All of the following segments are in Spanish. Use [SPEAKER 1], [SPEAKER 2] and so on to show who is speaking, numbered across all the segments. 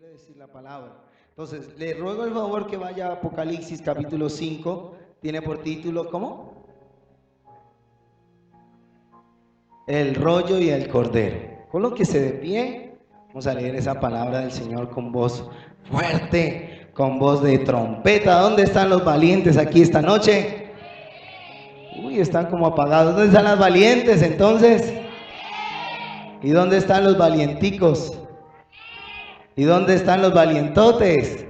[SPEAKER 1] quiere decir la palabra. Entonces, le ruego el favor que vaya a Apocalipsis capítulo 5. Tiene por título, ¿cómo? El rollo y el cordero. Colóquese de pie. Vamos a leer esa palabra del Señor con voz fuerte, con voz de trompeta. ¿Dónde están los valientes aquí esta noche? Uy, están como apagados. ¿Dónde están las valientes entonces? ¿Y dónde están los valienticos? ¿Y dónde están los valientotes?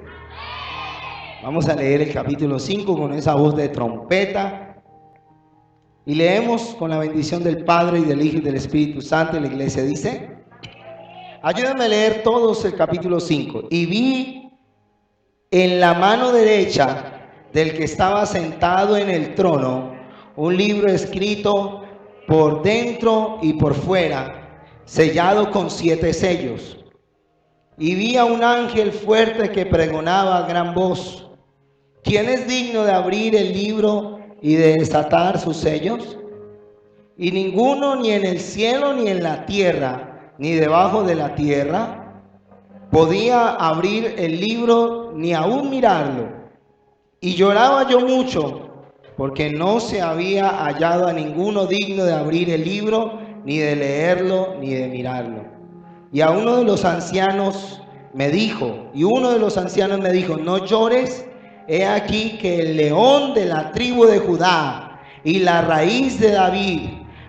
[SPEAKER 1] Vamos a leer el capítulo 5 con esa voz de trompeta. Y leemos con la bendición del Padre y del Hijo y del Espíritu Santo. Y la iglesia dice: ayúdenme a leer todos el capítulo 5. Y vi en la mano derecha del que estaba sentado en el trono un libro escrito por dentro y por fuera, sellado con 7 sellos. Y vi a un ángel fuerte que pregonaba a gran voz: ¿quién es digno de abrir el libro y de desatar sus sellos? Y ninguno, ni en el cielo, ni en la tierra, ni debajo de la tierra, podía abrir el libro, ni aún mirarlo. Y lloraba yo mucho, porque no se había hallado a ninguno digno de abrir el libro, ni de leerlo, ni de mirarlo. Y a uno de los ancianos me dijo, no llores, he aquí que el león de la tribu de Judá y la raíz de David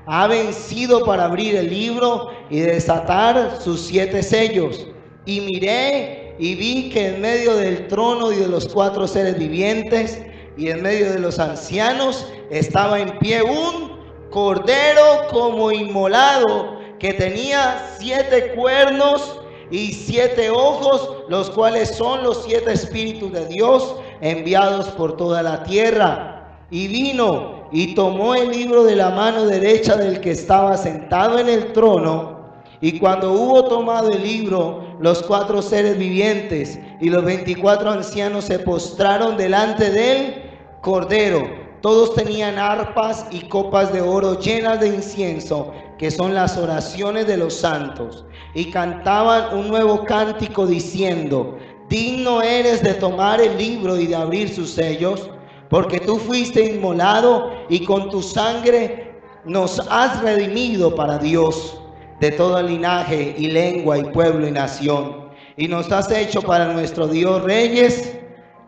[SPEAKER 1] ha vencido para abrir el libro y desatar sus 7 sellos. Y miré y vi que en medio del trono y de los 4 seres vivientes y en medio de los ancianos estaba en pie un cordero como inmolado, que tenía 7 cuernos y 7 ojos, los cuales son los 7 espíritus de Dios enviados por toda la tierra. Y vino y tomó el libro de la mano derecha del que estaba sentado en el trono. Y cuando hubo tomado el libro, los 4 seres vivientes y los 24 ancianos se postraron delante del cordero. Todos tenían arpas y copas de oro llenas de incienso, que son las oraciones de los santos, y cantaban un nuevo cántico diciendo: digno eres de tomar el libro y de abrir sus sellos, porque tú fuiste inmolado y con tu sangre nos has redimido para Dios de todo linaje y lengua y pueblo y nación, y nos has hecho para nuestro Dios reyes.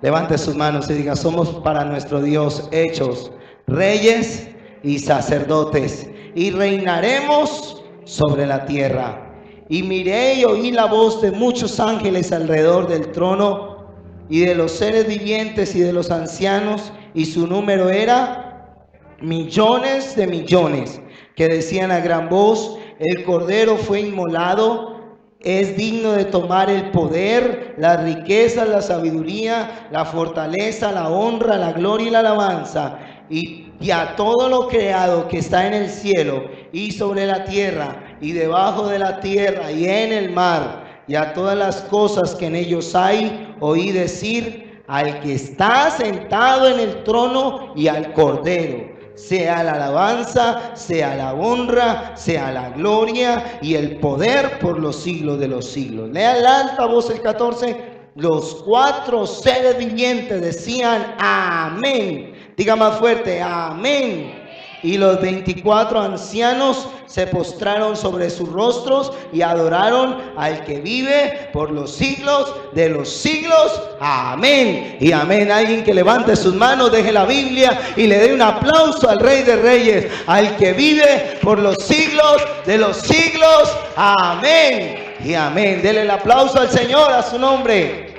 [SPEAKER 1] Levante sus manos y diga: somos para nuestro Dios hechos reyes y sacerdotes, y reinaremos sobre la tierra. Y miré y oí la voz de muchos ángeles alrededor del trono, y de los seres vivientes y de los ancianos, y su número era millones de millones, que decían a gran voz: el cordero fue inmolado, es digno de tomar el poder, la riqueza, la sabiduría, la fortaleza, la honra, la gloria y la alabanza. Y a todo lo creado que está en el cielo y sobre la tierra y debajo de la tierra y en el mar, y a todas las cosas que en ellos hay, oí decir: al que está sentado en el trono y al cordero, sea la alabanza, sea la honra, sea la gloria y el poder por los siglos de los siglos. Lea en alta voz el 14. Los 4 seres vivientes decían amén. Diga más fuerte: amén. Y los 24 ancianos se postraron sobre sus rostros y adoraron al que vive por los siglos de los siglos. Amén y amén. Alguien que levante sus manos, deje la Biblia y le dé un aplauso al Rey de Reyes, al que vive por los siglos de los siglos. Amén y amén. Dele el aplauso al Señor, a su nombre.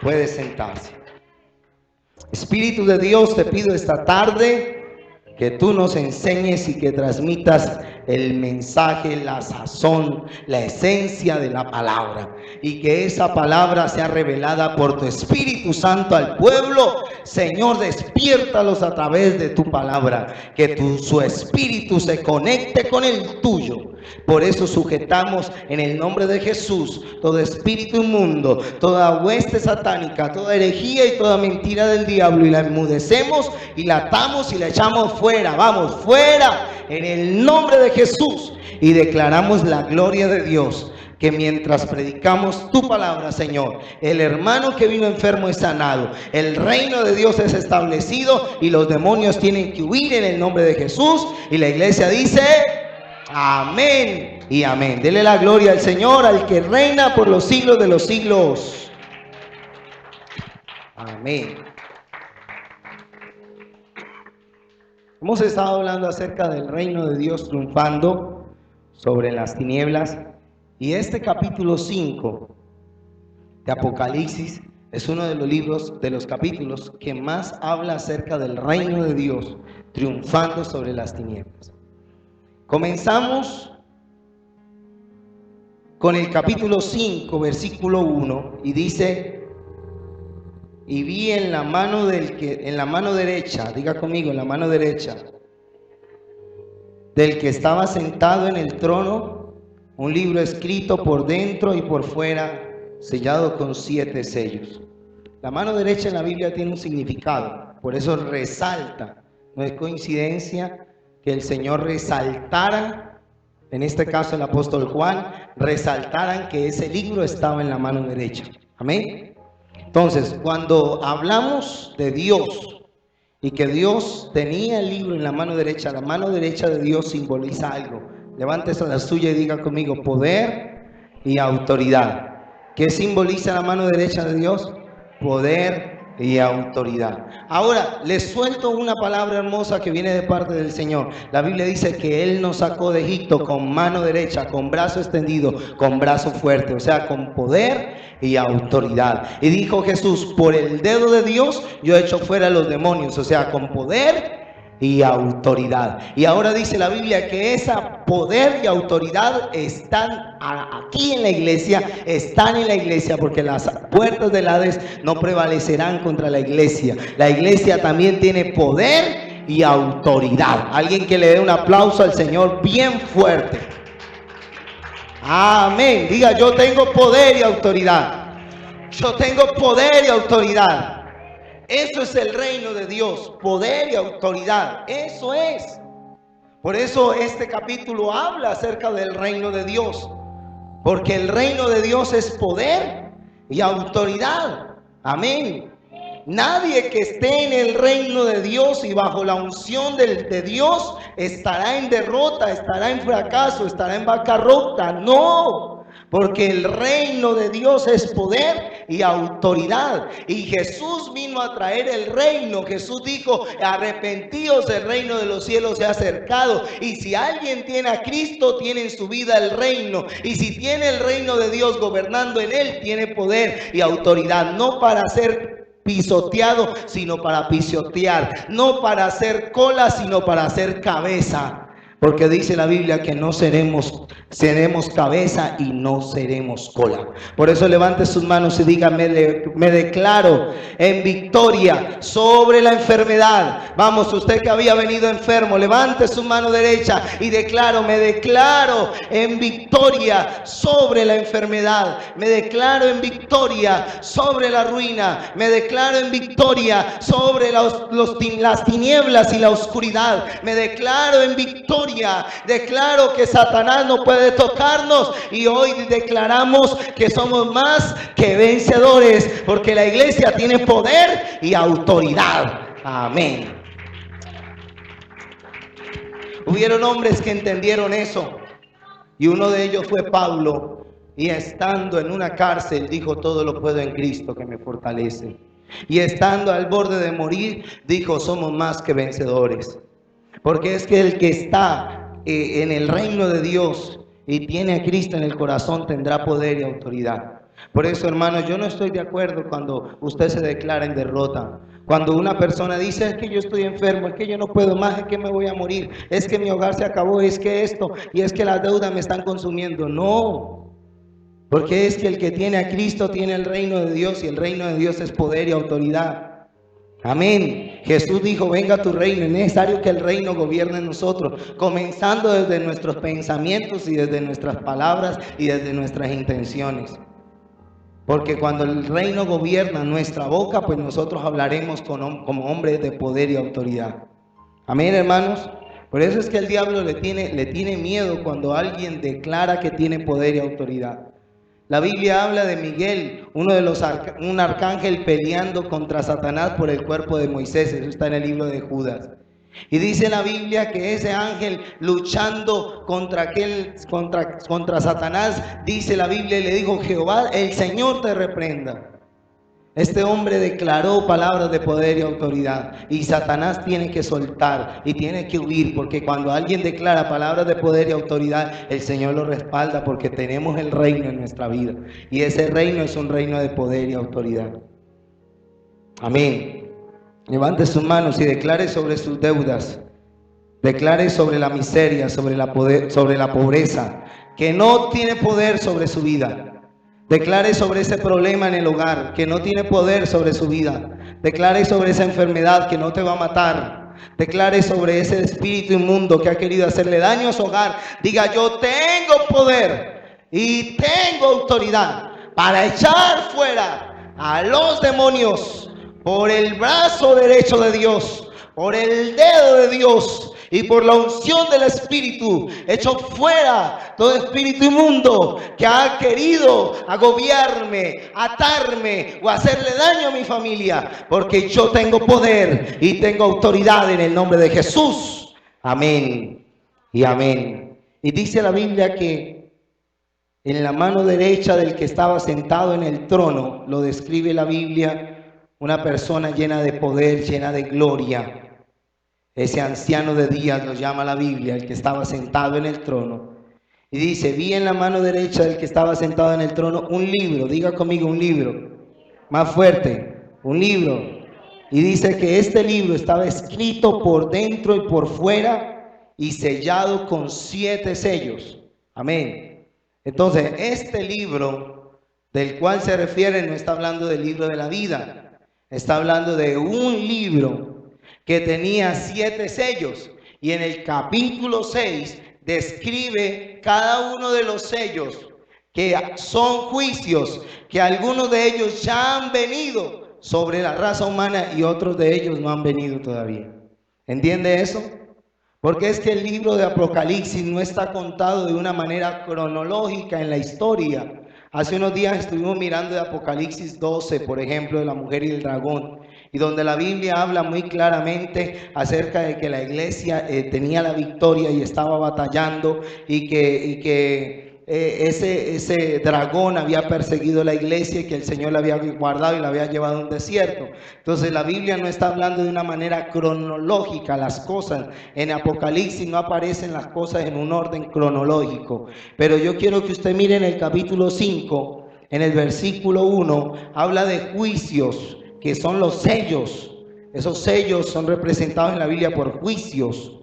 [SPEAKER 1] Puede sentarse. Espíritu de Dios, te pido esta tarde que tú nos enseñes y que transmitas el mensaje, la sazón, la esencia de la palabra, y que esa palabra sea revelada por tu Espíritu Santo al pueblo. Señor, despiértalos a través de tu palabra, que su espíritu se conecte con el tuyo. Por eso sujetamos en el nombre de Jesús todo espíritu inmundo, toda hueste satánica, toda herejía y toda mentira del diablo, y la enmudecemos y la atamos y la echamos fuera. Vamos, fuera en el nombre de Jesús, y declaramos la gloria de Dios, que mientras predicamos tu palabra, Señor, el hermano que vino enfermo es sanado, el reino de Dios es establecido y los demonios tienen que huir en el nombre de Jesús. Y la iglesia dice: amén y amén. Dele la gloria al Señor, al que reina por los siglos de los siglos. Amén. Hemos estado hablando acerca del reino de Dios triunfando sobre las tinieblas, y este capítulo 5 de Apocalipsis es uno de los libros, de los capítulos que más habla acerca del reino de Dios triunfando sobre las tinieblas. Comenzamos con el capítulo 5, versículo 1, y dice: y vi en la mano derecha, diga conmigo, en la mano derecha del que estaba sentado en el trono, un libro escrito por dentro y por fuera, sellado con 7 sellos. La mano derecha en la Biblia tiene un significado, por eso resalta. No es coincidencia que el Señor resaltara, en este caso el apóstol Juan, resaltaran que ese libro estaba en la mano derecha. Amén. Entonces, cuando hablamos de Dios y que Dios tenía el libro en la mano derecha de Dios simboliza algo. Levántese la suya y diga conmigo: poder y autoridad. ¿Qué simboliza la mano derecha de Dios? Poder y autoridad. Ahora les suelto una palabra hermosa que viene de parte del Señor. La Biblia dice que Él nos sacó de Egipto con mano derecha, con brazo extendido, con brazo fuerte, o sea, con poder y autoridad. Y dijo Jesús: por el dedo de Dios yo he hecho fuera a los demonios, o sea, con poder y autoridad. Y ahora dice la Biblia que esa poder y autoridad están aquí en la iglesia, están en la iglesia, porque las puertas del Hades no prevalecerán contra la iglesia. La iglesia también tiene poder y autoridad. Alguien que le dé un aplauso al Señor bien fuerte. Amén. Diga: yo tengo poder y autoridad. Yo tengo poder y autoridad. Eso es el reino de Dios, poder y autoridad. Eso es. Por eso este capítulo habla acerca del reino de Dios, porque el reino de Dios es poder y autoridad. Amén. Nadie que esté en el reino de Dios y bajo la unción de Dios estará en derrota, estará en fracaso, estará en bancarrota. No. Porque el reino de Dios es poder y autoridad. Y Jesús vino a traer el reino. Jesús dijo: arrepentíos, el reino de los cielos se ha acercado. Y si alguien tiene a Cristo, tiene en su vida el reino. Y si tiene el reino de Dios gobernando en él, tiene poder y autoridad. No para ser pisoteado, sino para pisotear. No para hacer cola, sino para hacer cabeza. Porque dice la Biblia que no seremos cabeza y no seremos cola. Por eso levante sus manos y diga: me declaro en victoria sobre la enfermedad. Vamos, usted que había venido enfermo, levante su mano derecha y me declaro en victoria sobre la enfermedad. Me declaro en victoria sobre la ruina. Me declaro en victoria sobre las tinieblas y la oscuridad. Me declaro en victoria. Declaro que Satanás no puede tocarnos, y hoy declaramos que somos más que vencedores, porque la iglesia tiene poder y autoridad. Amén. Hubieron hombres que entendieron eso, y uno de ellos fue Pablo, y estando en una cárcel dijo: todo lo puedo en Cristo que me fortalece. Y estando al borde de morir dijo: somos más que vencedores. Porque es que el que está en el reino de Dios y tiene a Cristo en el corazón tendrá poder y autoridad. Por eso, hermanos, yo no estoy de acuerdo cuando usted se declara en derrota. Cuando una persona dice: es que yo estoy enfermo, es que yo no puedo más, es que me voy a morir, es que mi hogar se acabó, es que esto, y es que las deudas me están consumiendo. No, porque es que el que tiene a Cristo tiene el reino de Dios, y el reino de Dios es poder y autoridad. Amén. Jesús dijo: venga tu reino. Es necesario que el reino gobierne en nosotros, comenzando desde nuestros pensamientos y desde nuestras palabras y desde nuestras intenciones. Porque cuando el reino gobierna nuestra boca, pues nosotros hablaremos como hombres de poder y autoridad. Amén, hermanos. Por eso es que el diablo le tiene miedo cuando alguien declara que tiene poder y autoridad. La Biblia habla de Miguel, un arcángel peleando contra Satanás por el cuerpo de Moisés. Eso está en el libro de Judas. Y dice la Biblia que ese ángel luchando contra Satanás, dice la Biblia, y le dijo: Jehová, el Señor te reprenda. Este hombre declaró palabras de poder y autoridad, y Satanás tiene que soltar y tiene que huir, porque cuando alguien declara palabras de poder y autoridad, el Señor lo respalda, porque tenemos el reino en nuestra vida, y ese reino es un reino de poder y autoridad. Amén. Levante sus manos y declare sobre sus deudas, declare sobre la miseria, sobre la pobreza, que no tiene poder sobre su vida. Declare sobre ese problema en el hogar, que no tiene poder sobre su vida. Declare sobre esa enfermedad que no te va a matar. Declare sobre ese espíritu inmundo que ha querido hacerle daño a su hogar. Diga: yo tengo poder y tengo autoridad para echar fuera a los demonios por el brazo derecho de Dios, por el dedo de Dios y por la unción del Espíritu. Echo fuera todo espíritu inmundo que ha querido agobiarme, atarme o hacerle daño a mi familia, porque yo tengo poder y tengo autoridad en el nombre de Jesús. Amén y amén. Y dice la Biblia que en la mano derecha del que estaba sentado en el trono, lo describe la Biblia, una persona llena de poder, llena de gloria. Ese anciano de días lo llama la Biblia, el que estaba sentado en el trono. Y dice: vi en la mano derecha del que estaba sentado en el trono un libro. Diga conmigo: un libro. Más fuerte: un libro. Y dice que este libro estaba escrito por dentro y por fuera y sellado con 7 sellos. Amén. Entonces, este libro del cual se refiere no está hablando del libro de la vida. Está hablando de un libro que tenía 7 sellos, y en el capítulo 6 describe cada uno de los sellos, que son juicios, que algunos de ellos ya han venido sobre la raza humana y otros de ellos no han venido todavía. ¿Entiende eso? Porque es que el libro de Apocalipsis no está contado de una manera cronológica en la historia. Hace unos días estuvimos mirando de Apocalipsis 12, por ejemplo, de la mujer y el dragón, y donde la Biblia habla muy claramente acerca de que la iglesia tenía la victoria y estaba batallando, y que ese dragón había perseguido a la iglesia y que el Señor la había guardado y la había llevado a un desierto. Entonces la Biblia no está hablando de una manera cronológica las cosas. En Apocalipsis no aparecen las cosas en un orden cronológico. Pero yo quiero que usted mire en el capítulo 5, en el versículo 1, habla de juicios, que son los sellos. Esos sellos son representados en la Biblia por juicios.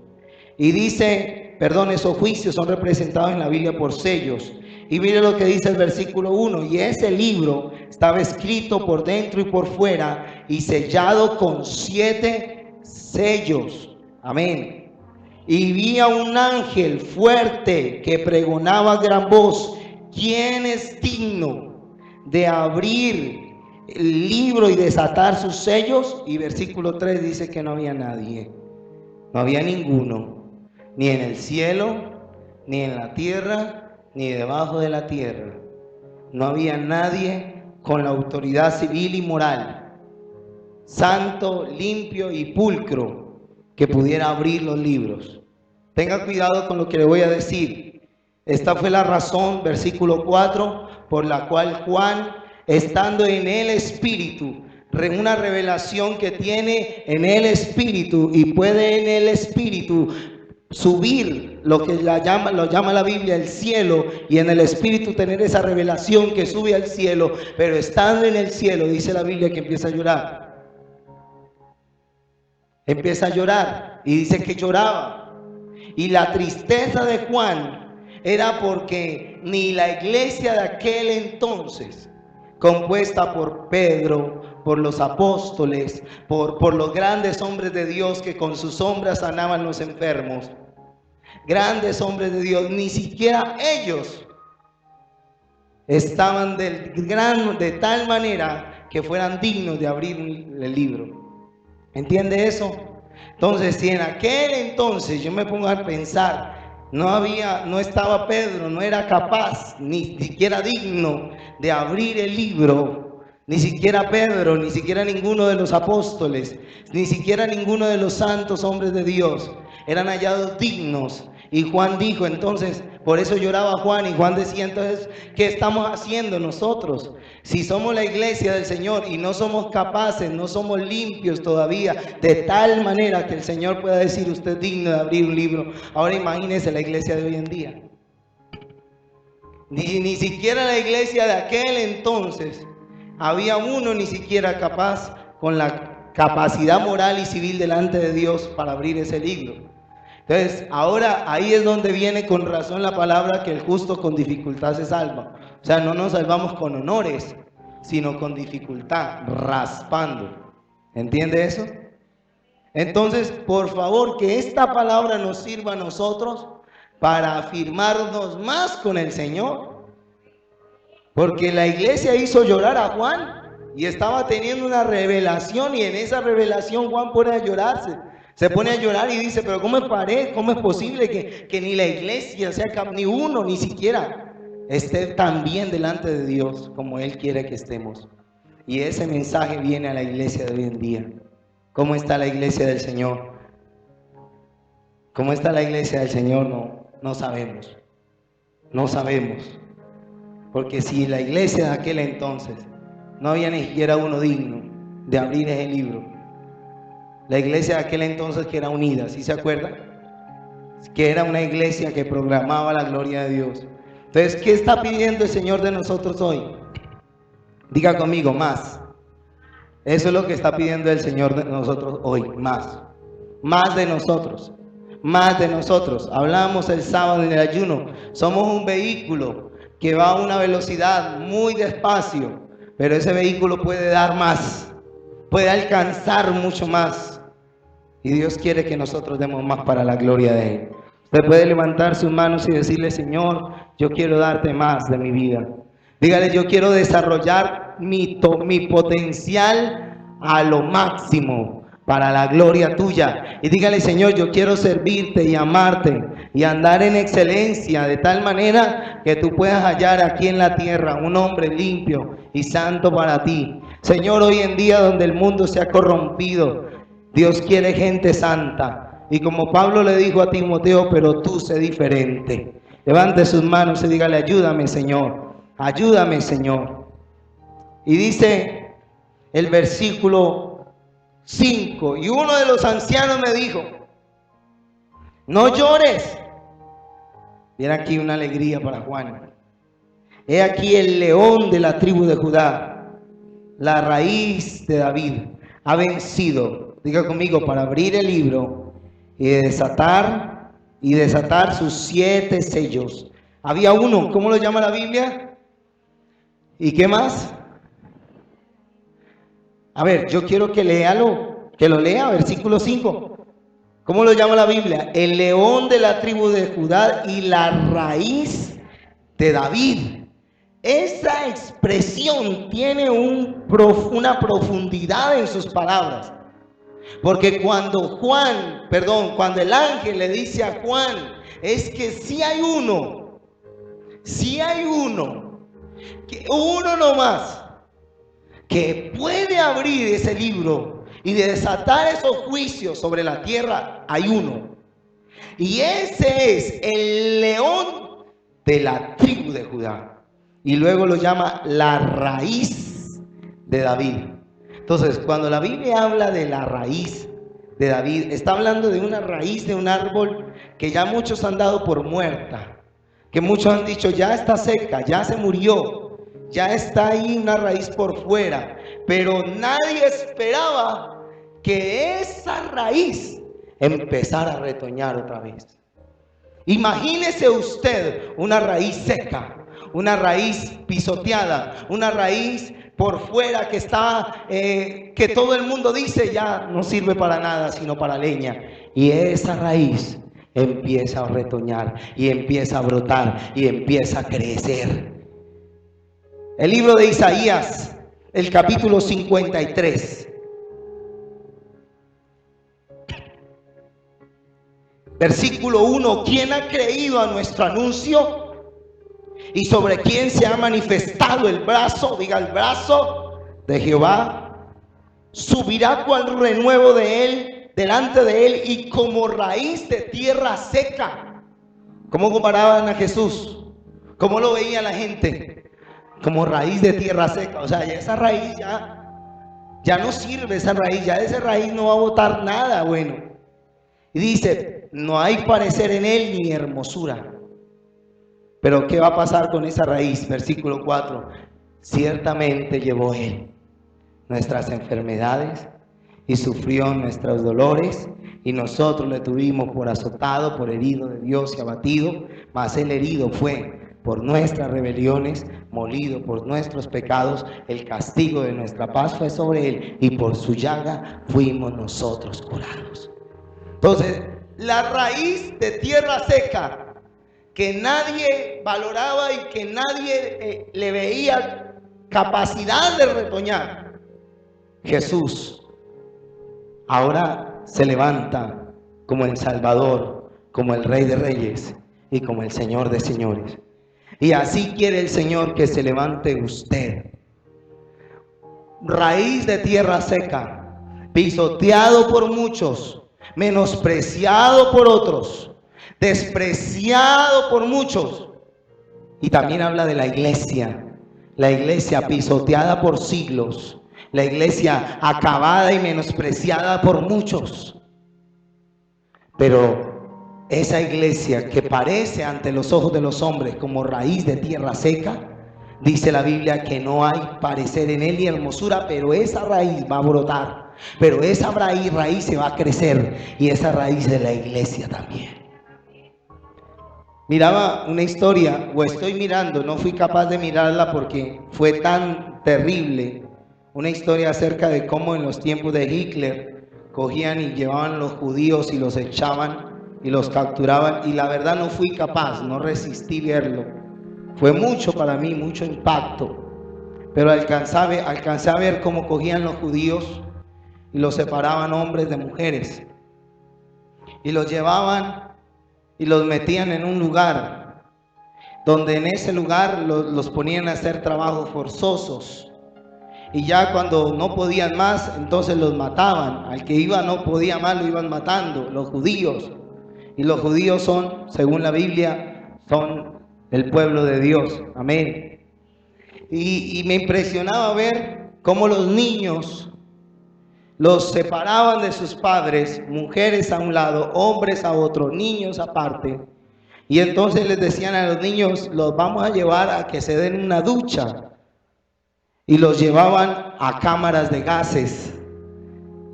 [SPEAKER 1] Y dice, esos juicios son representados en la Biblia por sellos. Y mire lo que dice el versículo 1: y ese libro estaba escrito por dentro y por fuera y sellado con 7 sellos. Amén. Y vi a un ángel fuerte que pregonaba a gran voz: ¿quién es digno de abrir el libro y desatar sus sellos? Y versículo 3 dice que no había nadie, no había ninguno, ni en el cielo, ni en la tierra, ni debajo de la tierra. No había nadie con la autoridad civil y moral, santo, limpio y pulcro, que pudiera abrir los libros. Tenga cuidado con lo que le voy a decir. Esta fue la razón, versículo 4, por la cual Juan, estando en el Espíritu, una revelación que tiene en el Espíritu, y puede en el Espíritu subir lo que lo llama la Biblia el cielo, y en el Espíritu tener esa revelación que sube al cielo, pero estando en el cielo, dice la Biblia que empieza a llorar. Empieza a llorar, y dice que lloraba. Y la tristeza de Juan era porque ni la iglesia de aquel entonces, compuesta por Pedro, por los apóstoles, por los grandes hombres de Dios que con sus sombras sanaban los enfermos, grandes hombres de Dios, ni siquiera ellos estaban de tal manera que fueran dignos de abrir el libro. ¿Entiende eso? Entonces, si en aquel entonces yo me pongo a pensar, no estaba Pedro, no era capaz, ni siquiera digno de abrir el libro, ni siquiera Pedro, ni siquiera ninguno de los apóstoles, ni siquiera ninguno de los santos hombres de Dios eran hallados dignos. Y Juan dijo, entonces, por eso lloraba Juan, y Juan decía, entonces, ¿qué estamos haciendo nosotros? Si somos la iglesia del Señor y no somos capaces, no somos limpios todavía, de tal manera que el Señor pueda decir, usted es digno de abrir un libro. Ahora imagínese la iglesia de hoy en día. Ni siquiera la iglesia de aquel entonces había uno ni siquiera capaz, con la capacidad moral y civil delante de Dios, para abrir ese libro. Entonces, ahora ahí es donde viene con razón la palabra que el justo con dificultad se salva. O sea, no nos salvamos con honores, sino con dificultad, raspando. ¿Entiende eso? Entonces, por favor, que esta palabra nos sirva a nosotros para afirmarnos más con el Señor. Porque la iglesia hizo llorar a Juan y estaba teniendo una revelación, y en esa revelación Juan pone a llorarse. Se pone a llorar y dice, pero ¿cómo es posible que ni la iglesia, ni uno, ni siquiera esté tan bien delante de Dios como Él quiere que estemos? Y ese mensaje viene a la iglesia de hoy en día. ¿Cómo está la iglesia del Señor? ¿Cómo está la iglesia del Señor? No sabemos. No sabemos. Porque si la iglesia de aquel entonces no había ni siquiera uno digno de abrir ese libro, la iglesia de aquel entonces, que era unida, ¿sí se acuerdan? Que era una iglesia que proclamaba la gloria de Dios. Entonces, ¿qué está pidiendo el Señor de nosotros hoy? Diga conmigo, más. Eso es lo que está pidiendo el Señor de nosotros hoy, más. Más de nosotros. Más de nosotros. Hablamos el sábado en el ayuno. Somos un vehículo que va a una velocidad muy despacio, pero ese vehículo puede dar más, puede alcanzar mucho más. Y Dios quiere que nosotros demos más para la gloria de Él. Usted puede levantar sus manos y decirle, Señor, yo quiero darte más de mi vida. Dígale, yo quiero desarrollar mi potencial a lo máximo para la gloria tuya. Y dígale, Señor, yo quiero servirte y amarte y andar en excelencia, de tal manera que tú puedas hallar aquí en la tierra un hombre limpio y santo para ti. Señor, hoy en día donde el mundo se ha corrompido, Dios quiere gente santa. Y como Pablo le dijo a Timoteo, pero tú sé diferente. Levante sus manos y dígale, ayúdame, Señor. Ayúdame, Señor. Y dice el versículo 5, y uno de los ancianos me dijo, no llores. Viene aquí una alegría para Juan. He aquí el león de la tribu de Judá, la raíz de David, ha vencido. Diga conmigo, para abrir el libro y desatar sus 7 sellos. Había uno, ¿cómo lo llama la Biblia? ¿Y qué más? A ver, yo quiero que lo lea, versículo 5. ¿Cómo lo llama la Biblia? El león de la tribu de Judá y la raíz de David. Esa expresión tiene una profundidad en sus palabras. Porque cuando el ángel le dice a Juan, es que sí hay uno, que uno nomás, que puede abrir ese libro y desatar esos juicios sobre la tierra, hay uno. Y ese es el león de la tribu de Judá. Y luego lo llama la raíz de David. Entonces, cuando la Biblia habla de la raíz de David, está hablando de una raíz de un árbol que ya muchos han dado por muerta, que muchos han dicho ya está seca, ya se murió, ya está ahí una raíz por fuera, pero nadie esperaba que esa raíz empezara a retoñar otra vez. Imagínese usted una raíz seca, una raíz pisoteada, una raíz por fuera que está, que todo el mundo dice ya no sirve para nada sino para leña. Y esa raíz empieza a retoñar y empieza a brotar y empieza a crecer. El libro de Isaías, el capítulo 53. Versículo 1, ¿quién ha creído a nuestro anuncio? ¿Y sobre quién se ha manifestado el brazo? Diga, el brazo de Jehová. Subirá cual renuevo de él, delante de él, y como raíz de tierra seca. ¿Cómo comparaban a Jesús? ¿Cómo lo veía la gente? Como raíz de tierra seca. O sea, ya esa raíz ya no sirve, esa raíz, ya de esa raíz no va a botar nada bueno. Y dice, no hay parecer en él ni hermosura. Pero ¿qué va a pasar con esa raíz? Versículo 4, ciertamente llevó él nuestras enfermedades y sufrió nuestros dolores, y nosotros le tuvimos por azotado, por herido de Dios y abatido, mas el herido fue por nuestras rebeliones, molido por nuestros pecados, el castigo de nuestra paz fue sobre él, y por su llaga fuimos nosotros curados. Entonces, la raíz de tierra seca, que nadie valoraba y que nadie le veía capacidad de retoñar, Jesús ahora se levanta como el Salvador, como el Rey de Reyes y como el Señor de Señores. Y así quiere el Señor que se levante usted. Raíz de tierra seca, pisoteado por muchos, menospreciado por otros, despreciado por muchos. Y también habla de la iglesia pisoteada por siglos, la iglesia acabada y menospreciada por muchos. Pero esa iglesia que parece ante los ojos de los hombres como raíz de tierra seca, dice la Biblia que no hay parecer en él ni hermosura, pero esa raíz va a brotar, pero esa raíz se va a crecer, y esa raíz de la iglesia también. Miraba una historia, o estoy mirando, no fui capaz de mirarla porque fue tan terrible, una historia acerca de cómo en los tiempos de Hitler cogían y llevaban los judíos y los echaban y los capturaban, y la verdad no fui capaz, no resistí verlo. Fue mucho para mí, mucho impacto, pero alcancé a ver cómo cogían los judíos y los separaban hombres de mujeres y los llevaban y los metían en un lugar donde en ese lugar los ponían a hacer trabajos forzosos, y ya cuando no podían más, entonces los mataban. Al que no podía más, lo iban matando, los judíos. Y los judíos son, según la Biblia, son el pueblo de Dios. Amén. Y me impresionaba ver cómo los niños los separaban de sus padres, mujeres a un lado, hombres a otro, niños aparte. Y entonces les decían a los niños, los vamos a llevar a que se den una ducha. Y los llevaban a cámaras de gases,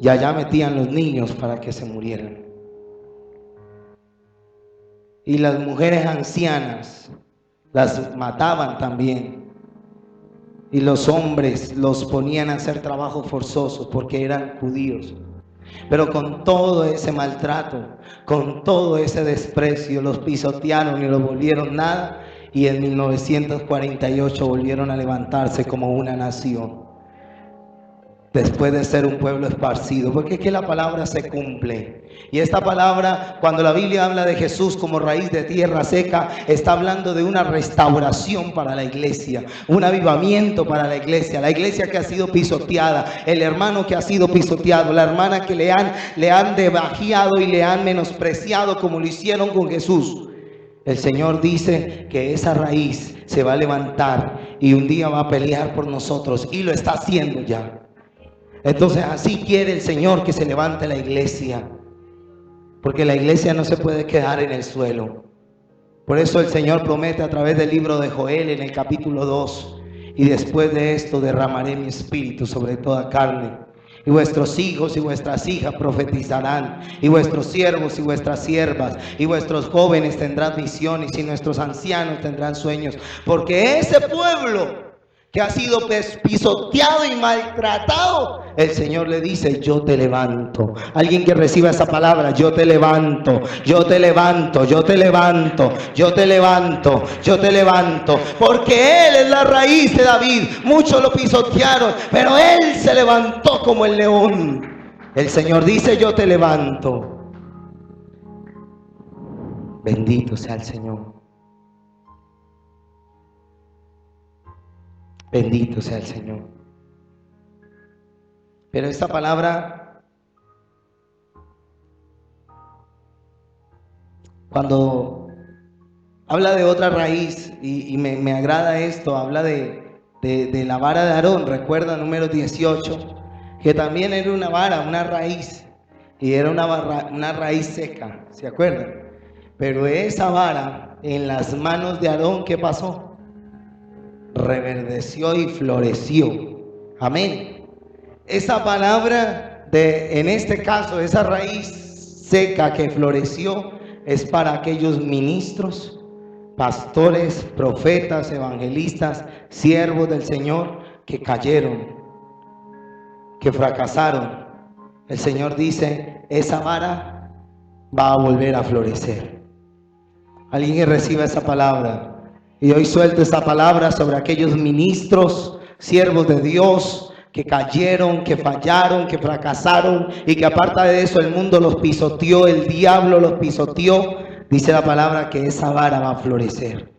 [SPEAKER 1] y allá metían los niños para que se murieran. Y las mujeres ancianas las mataban también. Y los hombres los ponían a hacer trabajo forzoso porque eran judíos. Pero con todo ese maltrato, con todo ese desprecio, los pisotearon y los volvieron nada. Y en 1948 volvieron a levantarse como una nación, después de ser un pueblo esparcido, porque es que la palabra se cumple. Y esta palabra, cuando la Biblia habla de Jesús como raíz de tierra seca, está hablando de una restauración para la iglesia, un avivamiento para la iglesia que ha sido pisoteada, el hermano que ha sido pisoteado, la hermana que le han debajeado y le han menospreciado como lo hicieron con Jesús. El Señor dice que esa raíz se va a levantar y un día va a pelear por nosotros, y lo está haciendo ya. Entonces así quiere el Señor que se levante la iglesia, porque la iglesia no se puede quedar en el suelo. Por eso el Señor promete a través del libro de Joel en el capítulo 2, y después de esto derramaré mi espíritu sobre toda carne. Y vuestros hijos y vuestras hijas profetizarán, y vuestros siervos y vuestras siervas, y vuestros jóvenes tendrán visiones, y nuestros ancianos tendrán sueños. Porque ese pueblo que ha sido pisoteado y maltratado, el Señor le dice: yo te levanto. Alguien que reciba esa palabra: yo te levanto, yo te levanto, yo te levanto, yo te levanto, yo te levanto. Porque Él es la raíz de David. Muchos lo pisotearon, pero Él se levantó como el león. El Señor dice: yo te levanto. Bendito sea el Señor. Bendito sea el Señor. Pero esta palabra, cuando habla de otra raíz, y me agrada esto, habla de la vara de Aarón, recuerda Números 18, que también era una vara, una raíz, y era una raíz seca, ¿se acuerdan? Pero esa vara en las manos de Aarón, ¿qué pasó? Reverdeció y floreció. Amén. Esa palabra en este caso, esa raíz seca que floreció, es para aquellos ministros, pastores, profetas, evangelistas, siervos del Señor que cayeron, que fracasaron. El Señor dice, esa vara va a volver a florecer. Alguien que reciba esa palabra. Y hoy suelto esa palabra sobre aquellos ministros, siervos de Dios, que cayeron, que fallaron, que fracasaron, y que aparte de eso el mundo los pisoteó, el diablo los pisoteó. Dice la palabra que esa vara va a florecer.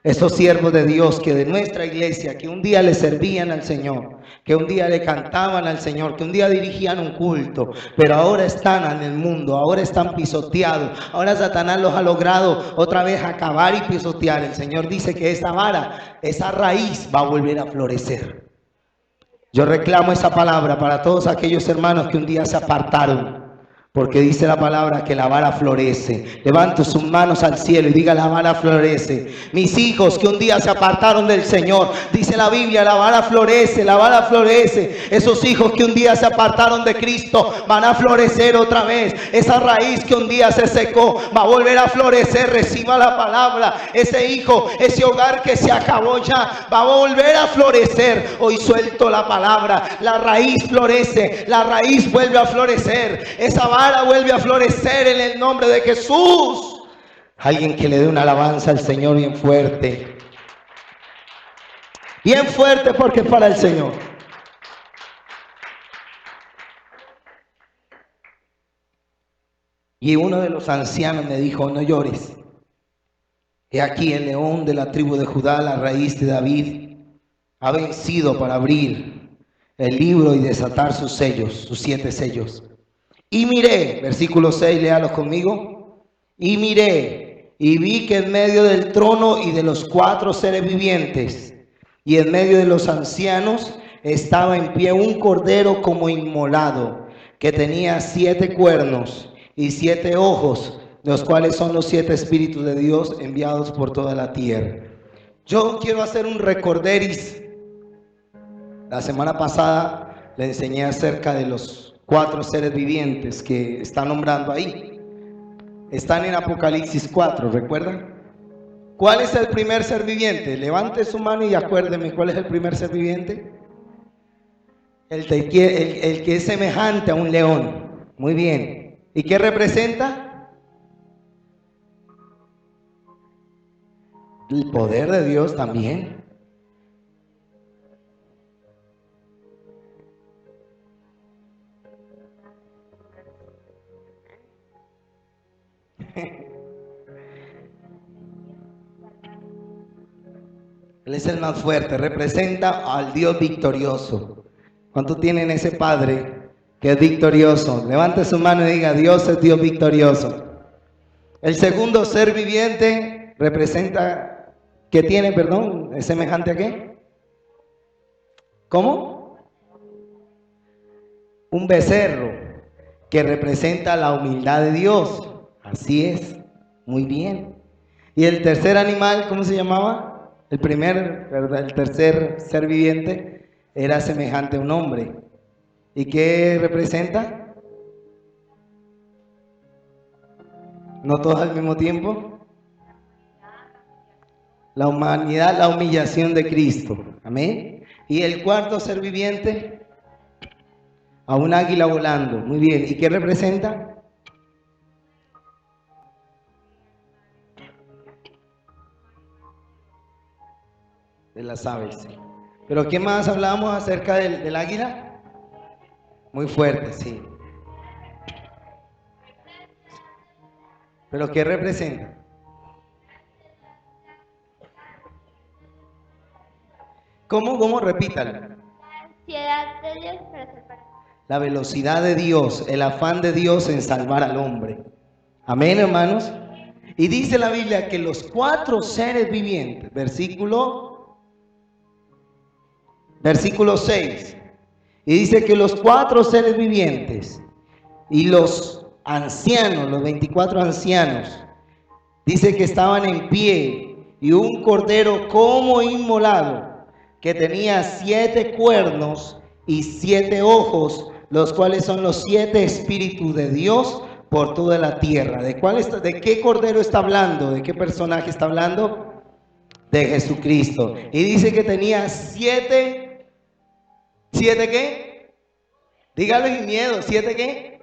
[SPEAKER 1] Esos siervos de Dios que de nuestra iglesia, que un día le servían al Señor, que un día le cantaban al Señor, que un día dirigían un culto, pero ahora están en el mundo, ahora están pisoteados, ahora Satanás los ha logrado otra vez acabar y pisotear. El Señor dice que esa vara, esa raíz va a volver a florecer. Yo reclamo esa palabra para todos aquellos hermanos que un día se apartaron, porque dice la palabra que la vara florece. Levante sus manos al cielo y diga: la vara florece. Mis hijos que un día se apartaron del Señor, dice la Biblia, la vara florece, la vara florece. Esos hijos que un día se apartaron de Cristo van a florecer otra vez. Esa raíz que un día se secó va a volver a florecer. Reciba la palabra. Ese hijo, ese hogar que se acabó ya, va a volver a florecer. Hoy suelto la palabra. La raíz florece, la raíz vuelve a florecer. Esa vara vuelve a florecer en el nombre de Jesús. Alguien que le dé una alabanza al Señor bien fuerte. Bien fuerte, porque es para el Señor. Y uno de los ancianos me dijo: no llores. He aquí el león de la tribu de Judá, la raíz de David, ha vencido para abrir el libro y desatar sus sellos, sus 7 sellos. Y miré, versículo 6, léalos conmigo. Y miré, y vi que en medio del trono y de los 4 seres vivientes, y en medio de los ancianos, estaba en pie un cordero como inmolado, que tenía 7 cuernos y 7 ojos, los cuales son los 7 espíritus de Dios enviados por toda la tierra. Yo quiero hacer un recorderis. La semana pasada le enseñé acerca de los 4 seres vivientes que está nombrando ahí. Están en Apocalipsis 4, ¿recuerdan? ¿Cuál es el primer ser viviente? Levante su mano y acuérdeme, ¿cuál es el primer ser viviente? El que es semejante a un león. Muy bien. ¿Y qué representa? El poder de Dios también. Él es el más fuerte, representa al Dios victorioso. ¿Cuántos tienen ese Padre que es victorioso? Levante su mano y diga: Dios es Dios victorioso. El segundo ser viviente representa, ¿qué tiene, perdón? ¿Es semejante a qué? ¿Cómo? Un becerro, que representa la humildad de Dios. Así es, muy bien. ¿Y el tercer animal, cómo se llamaba? El tercer ser viviente era semejante a un hombre. ¿Y qué representa? ¿No todos al mismo tiempo? La humanidad, la humillación de Cristo. Amén. ¿Y el cuarto ser viviente? A un águila volando. Muy bien. ¿Y qué representa? De las aves. ¿Pero qué más hablábamos acerca del águila? Muy fuerte, sí. ¿Pero qué representa? ¿Cómo? Repítalo.
[SPEAKER 2] La ansiedad de Dios para salvar.
[SPEAKER 1] La velocidad de Dios, el afán de Dios en salvar al hombre. Amén, hermanos. Y dice la Biblia que los 4 seres vivientes, versículo 6, y dice que los 4 seres vivientes y los ancianos, los 24 ancianos, dice que estaban en pie, y un cordero como inmolado, que tenía 7 cuernos y 7 ojos, los cuales son los 7 espíritus de Dios por toda la tierra. ¿De qué cordero está hablando? ¿De qué personaje está hablando? De Jesucristo. Y dice que tenía 7 ¿qué? Dígalo sin miedo, 7 ¿qué?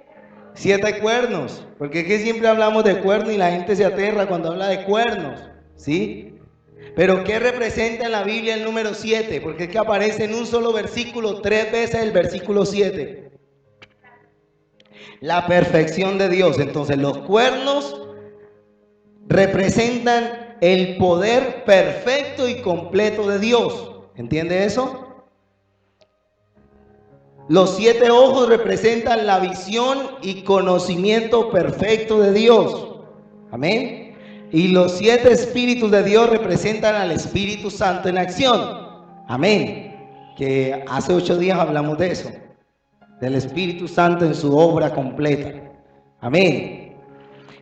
[SPEAKER 1] 7 cuernos. Porque es que siempre hablamos de cuernos y la gente se aterra cuando habla de cuernos, ¿sí? Pero ¿qué representa en la Biblia el número 7? Porque es que aparece en un solo versículo 3 veces el versículo 7. La perfección de Dios. Entonces los cuernos representan el poder perfecto y completo de Dios. ¿Entiende eso? Los 7 ojos representan la visión y conocimiento perfecto de Dios. Amén. Y los 7 espíritus de Dios representan al Espíritu Santo en acción. Amén. Que hace 8 días hablamos de eso. Del Espíritu Santo en su obra completa. Amén.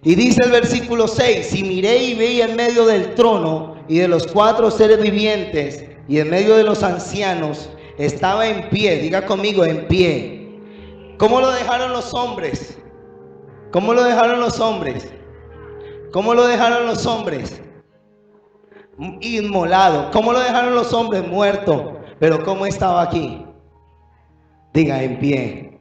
[SPEAKER 1] Y dice el versículo 6: y miré y veía en medio del trono y de los 4 seres vivientes y en medio de los ancianos estaba en pie. Diga conmigo, en pie. ¿Cómo lo dejaron los hombres? ¿Cómo lo dejaron los hombres? ¿Cómo lo dejaron los hombres? Inmolado. ¿Cómo lo dejaron los hombres? Muerto. Pero ¿cómo estaba aquí? Diga, en pie.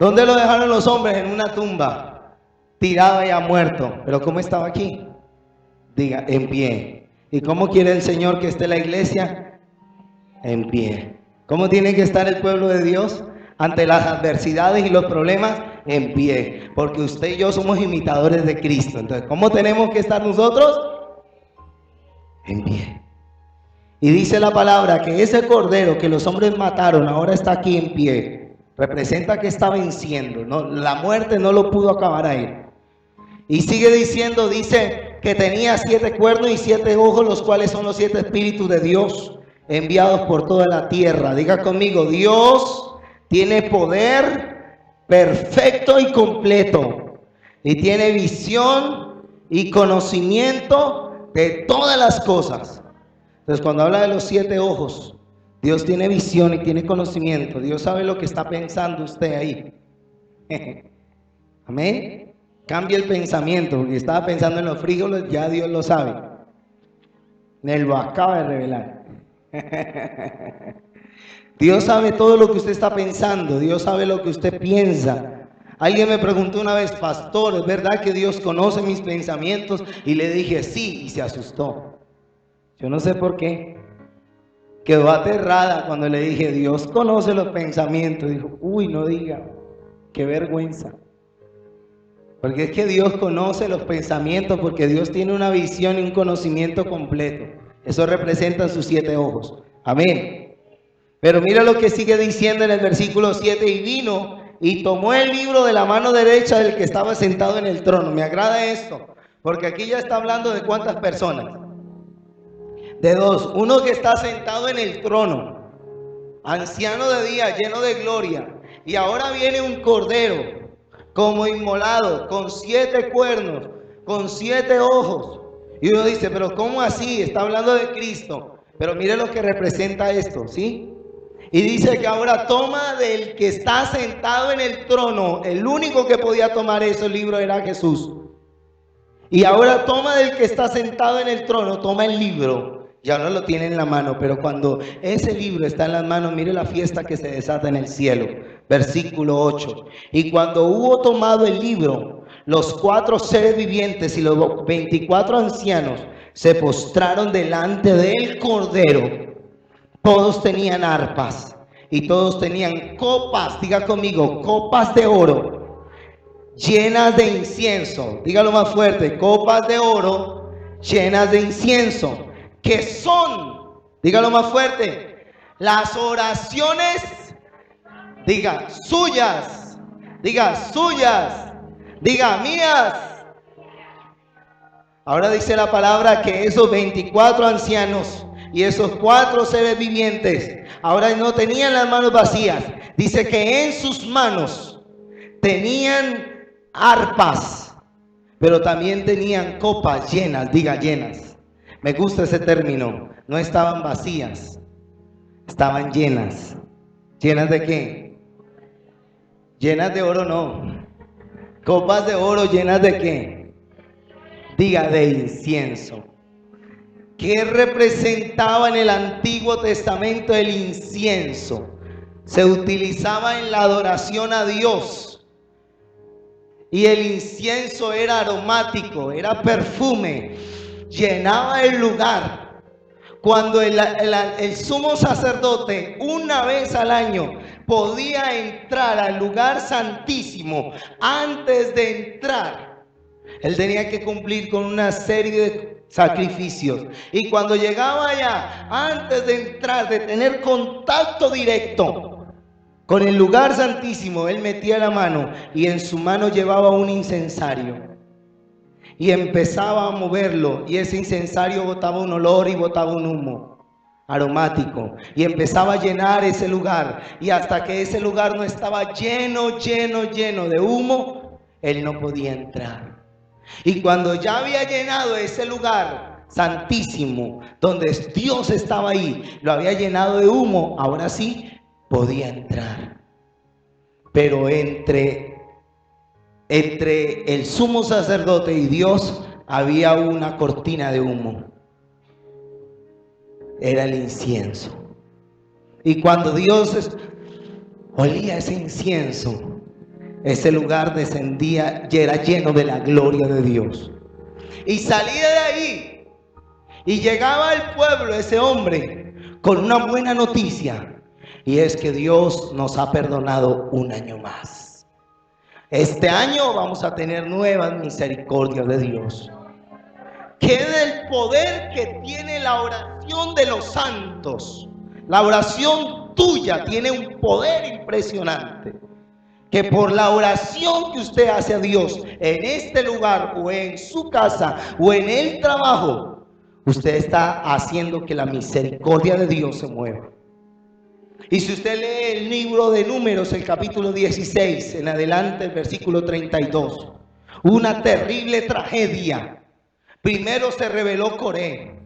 [SPEAKER 1] ¿Dónde lo dejaron los hombres? En una tumba, tirado ya muerto. Pero ¿cómo estaba aquí? Diga, en pie. ¿Y cómo quiere el Señor que esté la iglesia? En pie. ¿Cómo tiene que estar el pueblo de Dios ante las adversidades y los problemas? En pie. Porque usted y yo somos imitadores de Cristo. Entonces, ¿cómo tenemos que estar nosotros? En pie. Y dice la palabra que ese cordero que los hombres mataron ahora está aquí en pie. Representa que está venciendo. No, la muerte no lo pudo acabar a él. Y sigue diciendo, dice que tenía 7 cuernos y 7 ojos, los cuales son los 7 espíritus de Dios enviados por toda la tierra. Diga conmigo, Dios tiene poder perfecto y completo. Y tiene visión y conocimiento de todas las cosas. Entonces, cuando habla de los 7 ojos, Dios tiene visión y tiene conocimiento. Dios sabe lo que está pensando usted ahí. Amén. Cambia el pensamiento, porque estaba pensando en los frijoles, ya Dios lo sabe. Él lo acaba de revelar. Dios sabe todo lo que usted está pensando. Dios sabe lo que usted piensa. Alguien me preguntó una vez, pastor, ¿es verdad que Dios conoce mis pensamientos? Y le dije sí, y se asustó. Yo no sé por qué. Quedó aterrada cuando le dije, Dios conoce los pensamientos. Dijo, uy, no diga, qué vergüenza. Porque es que Dios conoce los pensamientos, porque Dios tiene una visión y un conocimiento completo. Eso representa sus 7 ojos. Amén. Pero mira lo que sigue diciendo en el versículo 7. Y vino y tomó el libro de la mano derecha del que estaba sentado en el trono. Me agrada esto, porque aquí ya está hablando de cuántas personas. De 2. Uno que está sentado en el trono, anciano de día, lleno de gloria. Y ahora viene un cordero como inmolado, con 7 cuernos, con 7 ojos. Y uno dice, pero ¿cómo así? Está hablando de Cristo. Pero mire lo que representa esto, ¿sí? Y dice que ahora toma del que está sentado en el trono. El único que podía tomar ese libro era Jesús. Y ahora toma del que está sentado en el trono, toma el libro. Ya no lo tiene en la mano, pero cuando ese libro está en las manos, mire la fiesta que se desata en el cielo. Versículo 8. Y cuando hubo tomado el libro, los 4 seres vivientes y los 24 ancianos se postraron delante del Cordero. Todos tenían arpas y todos tenían copas, diga conmigo, copas de oro, llenas de incienso. Dígalo más fuerte, copas de oro llenas de incienso, que son, dígalo más fuerte, las oraciones, diga suyas, diga mías. Ahora dice la palabra que esos 24 ancianos y esos 4 seres vivientes ahora no tenían las manos vacías. Dice que en sus manos tenían arpas, pero también tenían copas llenas, diga llenas. Me gusta ese término. No estaban vacías, estaban llenas. ¿Llenas de qué? Llenas de oro no. Copas de oro llenas de qué? Diga de incienso. ¿Qué representaba en el Antiguo Testamento el incienso? Se utilizaba en la adoración a Dios. Y el incienso era aromático, era perfume, llenaba el lugar. Cuando el sumo sacerdote una vez al año podía entrar al lugar santísimo, antes de entrar, él tenía que cumplir con una serie de sacrificios. Y cuando llegaba allá, antes de entrar, de tener contacto directo con el lugar santísimo, él metía la mano y en su mano llevaba un incensario y empezaba a moverlo, y ese incensario botaba un olor y botaba un humo aromático, y empezaba a llenar ese lugar, y hasta que ese lugar no estaba lleno de humo, él no podía entrar. Y cuando ya había llenado ese lugar santísimo, donde Dios estaba ahí, lo había llenado de humo, ahora sí podía entrar. Pero entre el sumo sacerdote y Dios había una cortina de humo. Era el incienso. Y cuando Dios olía ese incienso, ese lugar descendía y era lleno de la gloria de Dios. Y salía de ahí y llegaba al pueblo ese hombre con una buena noticia, y es que Dios nos ha perdonado un año más. Este año vamos a tener nuevas misericordias de Dios. Que del poder que tiene la oración de los santos, la oración tuya tiene un poder impresionante. Que por la oración que usted hace a Dios en este lugar, o en su casa, o en el trabajo, usted está haciendo que la misericordia de Dios se mueva. Y si usted lee el libro de Números, el capítulo 16, en adelante el versículo 32, una terrible tragedia. Primero se rebeló Coré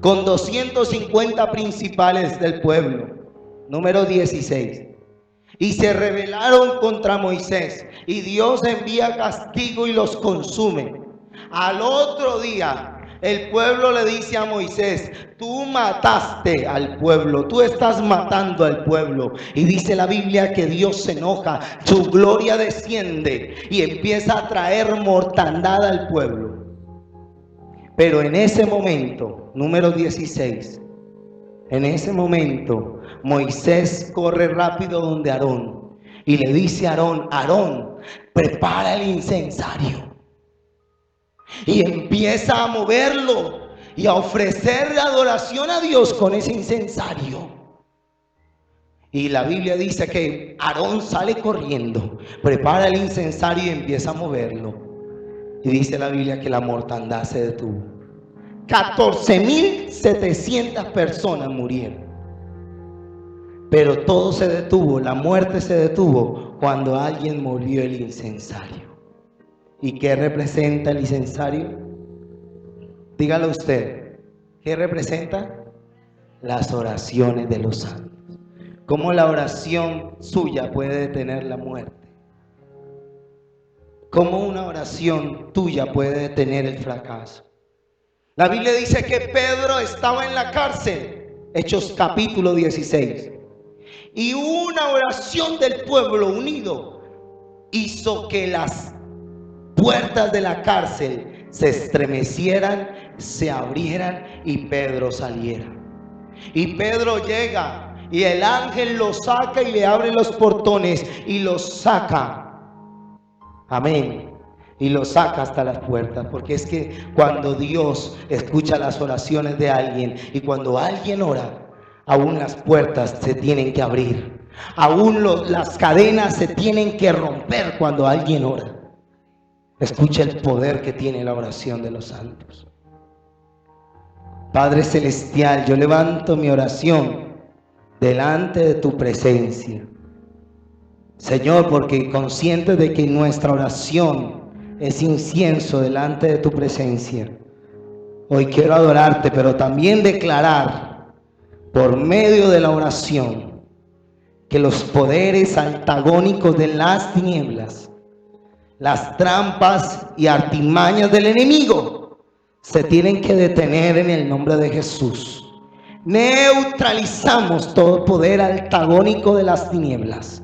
[SPEAKER 1] con 250 principales del pueblo, número 16. Y se rebelaron contra Moisés, y Dios envía castigo y los consume. Al otro día, el pueblo le dice a Moisés: tú mataste al pueblo, tú estás matando al pueblo. Y dice la Biblia que Dios se enoja, su gloria desciende y empieza a traer mortandad al pueblo. Pero en ese momento, número 16, en ese momento, Moisés corre rápido donde Aarón y le dice a Aarón: Aarón, prepara el incensario. Y empieza a moverlo y a ofrecer adoración a Dios con ese incensario. Y la Biblia dice que Aarón sale corriendo, prepara el incensario y empieza a moverlo. Y dice la Biblia que la mortandad se detuvo. 14.700 personas murieron. Pero todo se detuvo, la muerte se detuvo cuando alguien movió el incensario. ¿Y qué representa el incensario? Dígalo usted. ¿Qué representa? Las oraciones de los santos. ¿Cómo la oración suya puede detener la muerte? ¿Cómo una oración tuya puede detener el fracaso? La Biblia dice que Pedro estaba en la cárcel, Hechos capítulo 16. Y una oración del pueblo unido hizo que las puertas de la cárcel se estremecieran, se abrieran y Pedro saliera. Y Pedro llega y el ángel lo saca y le abre los portones y lo saca Amén. Y lo saca hasta las puertas, porque es que cuando Dios escucha las oraciones de alguien y cuando alguien ora, aún las puertas se tienen que abrir, aún las cadenas se tienen que romper cuando alguien ora. Escucha el poder que tiene la oración de los santos. Padre Celestial, yo levanto mi oración delante de tu presencia, Señor, porque consciente de que nuestra oración es incienso delante de tu presencia. Hoy quiero adorarte, pero también declarar por medio de la oración que los poderes antagónicos de las tinieblas, las trampas y artimañas del enemigo se tienen que detener en el nombre de Jesús. Neutralizamos todo poder antagónico de las tinieblas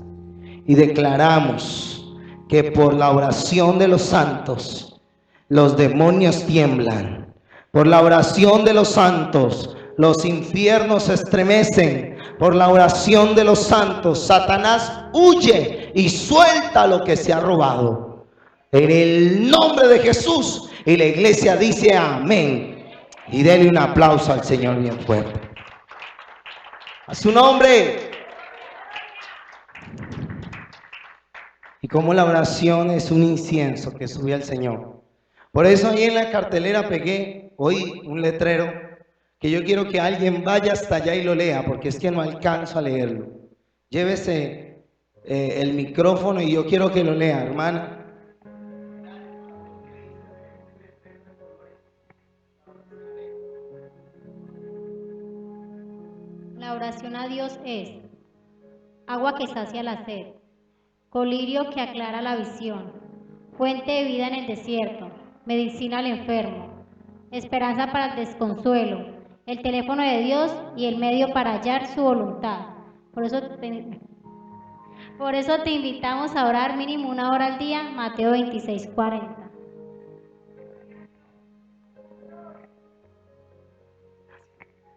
[SPEAKER 1] y declaramos que por la oración de los santos los demonios tiemblan. Por la oración de los santos los infiernos se estremecen. Por la oración de los santos Satanás huye y suelta lo que se ha robado. En el nombre de Jesús. Y la iglesia dice amén. Y denle un aplauso al Señor bien fuerte. A su nombre. Y como la oración es un incienso que sube al Señor. Por eso ahí en la cartelera pegué hoy un letrero que yo quiero que alguien vaya hasta allá y lo lea, porque es que no alcanzo a leerlo. Llévese el micrófono y yo quiero que lo lea, hermana.
[SPEAKER 3] La oración a Dios es agua que sacia la sed, colirio que aclara la visión, fuente de vida en el desierto, medicina al enfermo, esperanza para el desconsuelo, el teléfono de Dios y el medio para hallar su voluntad. Por eso te invitamos a orar mínimo 1 hora al día, Mateo 26:40.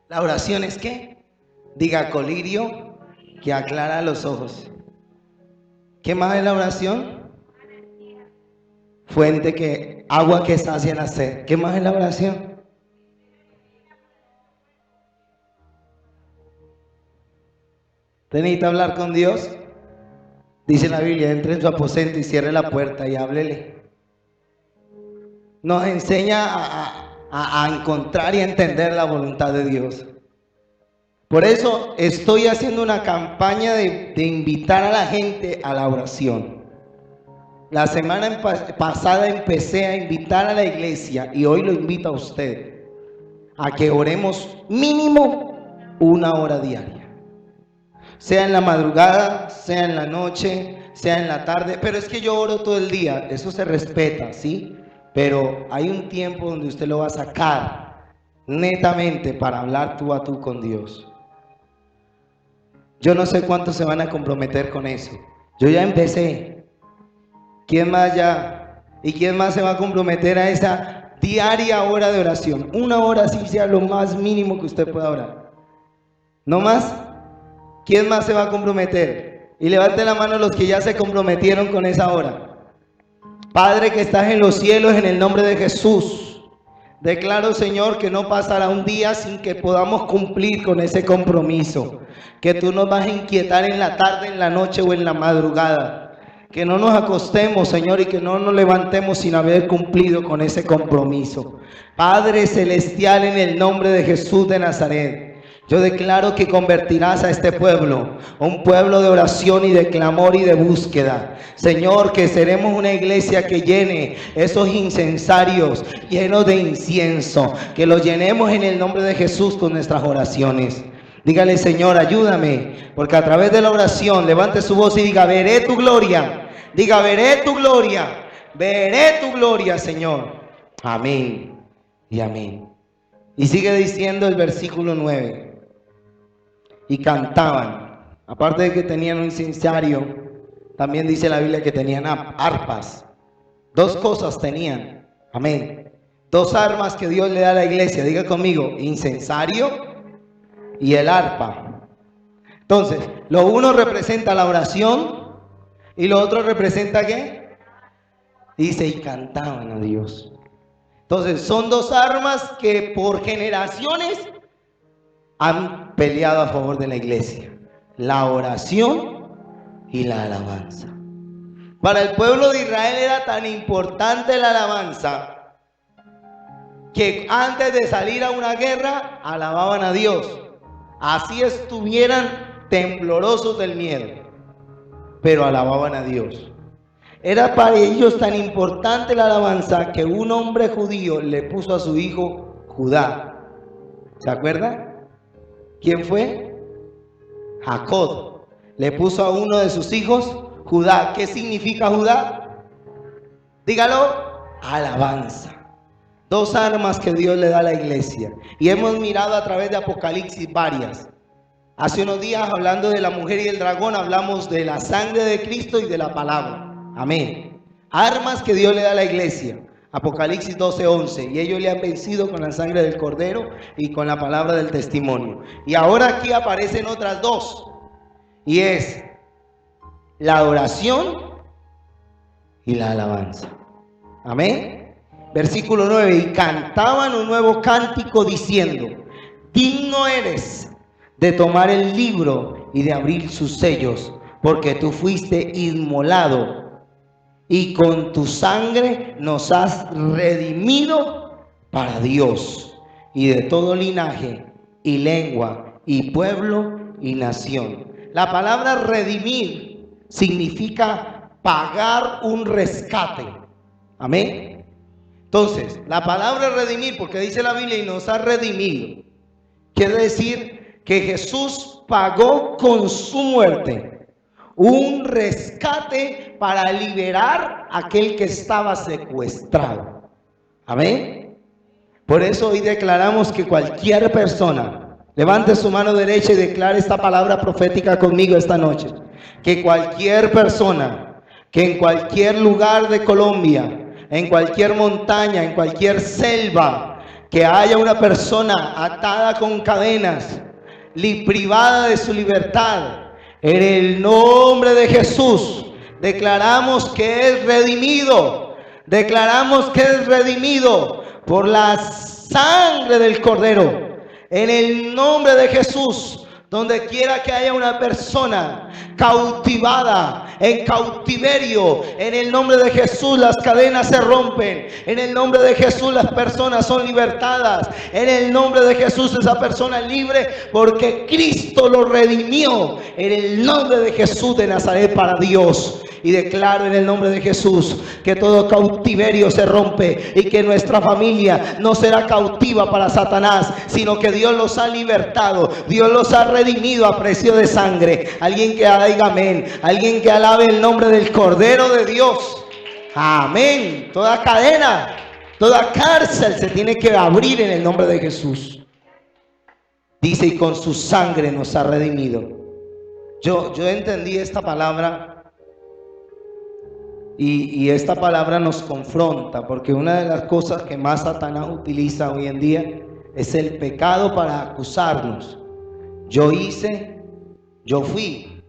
[SPEAKER 1] La oración es ¿qué? Diga colirio que aclara los ojos. ¿Qué más es la oración? Fuente que, agua que sacia la sed. ¿Qué más es la oración? ¿Usted necesita hablar con Dios? Dice la Biblia, entre en su aposento y cierre la puerta y háblele. Nos enseña a encontrar y a entender la voluntad de Dios. Por eso estoy haciendo una campaña de invitar a la gente a la oración. La semana pasada empecé a invitar a la iglesia y hoy lo invito a usted a que oremos mínimo 1 hora diaria. Sea en la madrugada, sea en la noche, sea en la tarde. Pero es que yo oro todo el día, eso se respeta, ¿sí? Pero hay un tiempo donde usted lo va a sacar netamente para hablar tú a tú con Dios. Yo no sé cuántos se van a comprometer con eso. Yo ya empecé. ¿Quién más ya? ¿Y quién más se va a comprometer a esa diaria hora de oración? 1 hora así sea lo más mínimo que usted pueda orar. ¿No más? ¿Quién más se va a comprometer? Y levante la mano los que ya se comprometieron con esa hora. Padre que estás en los cielos, en el nombre de Jesús. Declaro, Señor, que no pasará un día sin que podamos cumplir con ese compromiso. Que tú nos vas a inquietar en la tarde, en la noche o en la madrugada. Que no nos acostemos, Señor, y que no nos levantemos sin haber cumplido con ese compromiso. Padre Celestial, en el nombre de Jesús de Nazaret, yo declaro que convertirás a este pueblo a un pueblo de oración y de clamor y de búsqueda. Señor, que seremos una iglesia que llene esos incensarios llenos de incienso. Que los llenemos en el nombre de Jesús con nuestras oraciones. Dígale, Señor, ayúdame, porque a través de la oración, levante su voz y diga, veré tu gloria. Diga, veré tu gloria. Veré tu gloria, Señor. Amén y amén. Y sigue diciendo el versículo 9. Y cantaban, aparte de que tenían un incensario, también dice la Biblia que tenían arpas. 2 cosas tenían, amén. 2 armas que Dios le da a la iglesia, diga conmigo, incensario y el arpa. Entonces, lo uno representa la oración y lo otro representa ¿qué? Dice, y cantaban a Dios. Entonces, son dos armas que por generaciones han peleado a favor de la iglesia: la oración y la alabanza. Para el pueblo de Israel era tan importante la alabanza que antes de salir a una guerra alababan a Dios, así estuvieran temblorosos del miedo, pero alababan a Dios. Era para ellos tan importante la alabanza que un hombre judío le puso a su hijo Judá. ¿Se acuerdan? ¿Quién fue? Jacob. Le puso a uno de sus hijos Judá. ¿Qué significa Judá? Dígalo. Alabanza. Dos armas que Dios le da a la iglesia. Y hemos mirado a través de Apocalipsis varias. Hace unos días, hablando de la mujer y el dragón, hablamos de la sangre de Cristo y de la palabra. Amén. Armas que Dios le da a la iglesia. Apocalipsis 12:11. Y ellos le han vencido con la sangre del cordero y con la palabra del testimonio. Y ahora aquí aparecen otras dos. Y es la adoración y la alabanza. Amén. Versículo 9. Y cantaban un nuevo cántico diciendo: digno eres de tomar el libro y de abrir sus sellos, porque tú fuiste inmolado y con tu sangre nos has redimido para Dios, y de todo linaje y lengua y pueblo y nación. La palabra redimir significa pagar un rescate. Amén. Entonces, la palabra redimir, porque dice la Biblia y nos ha redimido, quiere decir que Jesús pagó con su muerte un rescate para liberar a aquel que estaba secuestrado. Amén. Por eso hoy declaramos que cualquier persona, levante su mano derecha y declare esta palabra profética conmigo esta noche, que cualquier persona, que en cualquier lugar de Colombia, en cualquier montaña, en cualquier selva, que haya una persona atada con cadenas, privada de su libertad, en el nombre de Jesús declaramos que es redimido. Declaramos que es redimido por la sangre del Cordero. En el nombre de Jesús, donde quiera que haya una persona cautivada, en cautiverio, en el nombre de Jesús las cadenas se rompen. En el nombre de Jesús las personas son libertadas. En el nombre de Jesús esa persona es libre porque Cristo lo redimió. En el nombre de Jesús de Nazaret para Dios. Y declaro en el nombre de Jesús que todo cautiverio se rompe y que nuestra familia no será cautiva para Satanás, sino que Dios los ha libertado, Dios los ha redimido a precio de sangre. Alguien que diga amén, alguien que alabe el nombre del Cordero de Dios. Amén. Toda cadena, toda cárcel se tiene que abrir en el nombre de Jesús. Dice, y con su sangre nos ha redimido. Yo entendí esta palabra. Y esta palabra nos confronta, porque una de las cosas que más Satanás utiliza hoy en día es el pecado para acusarnos. Yo hice, yo fui.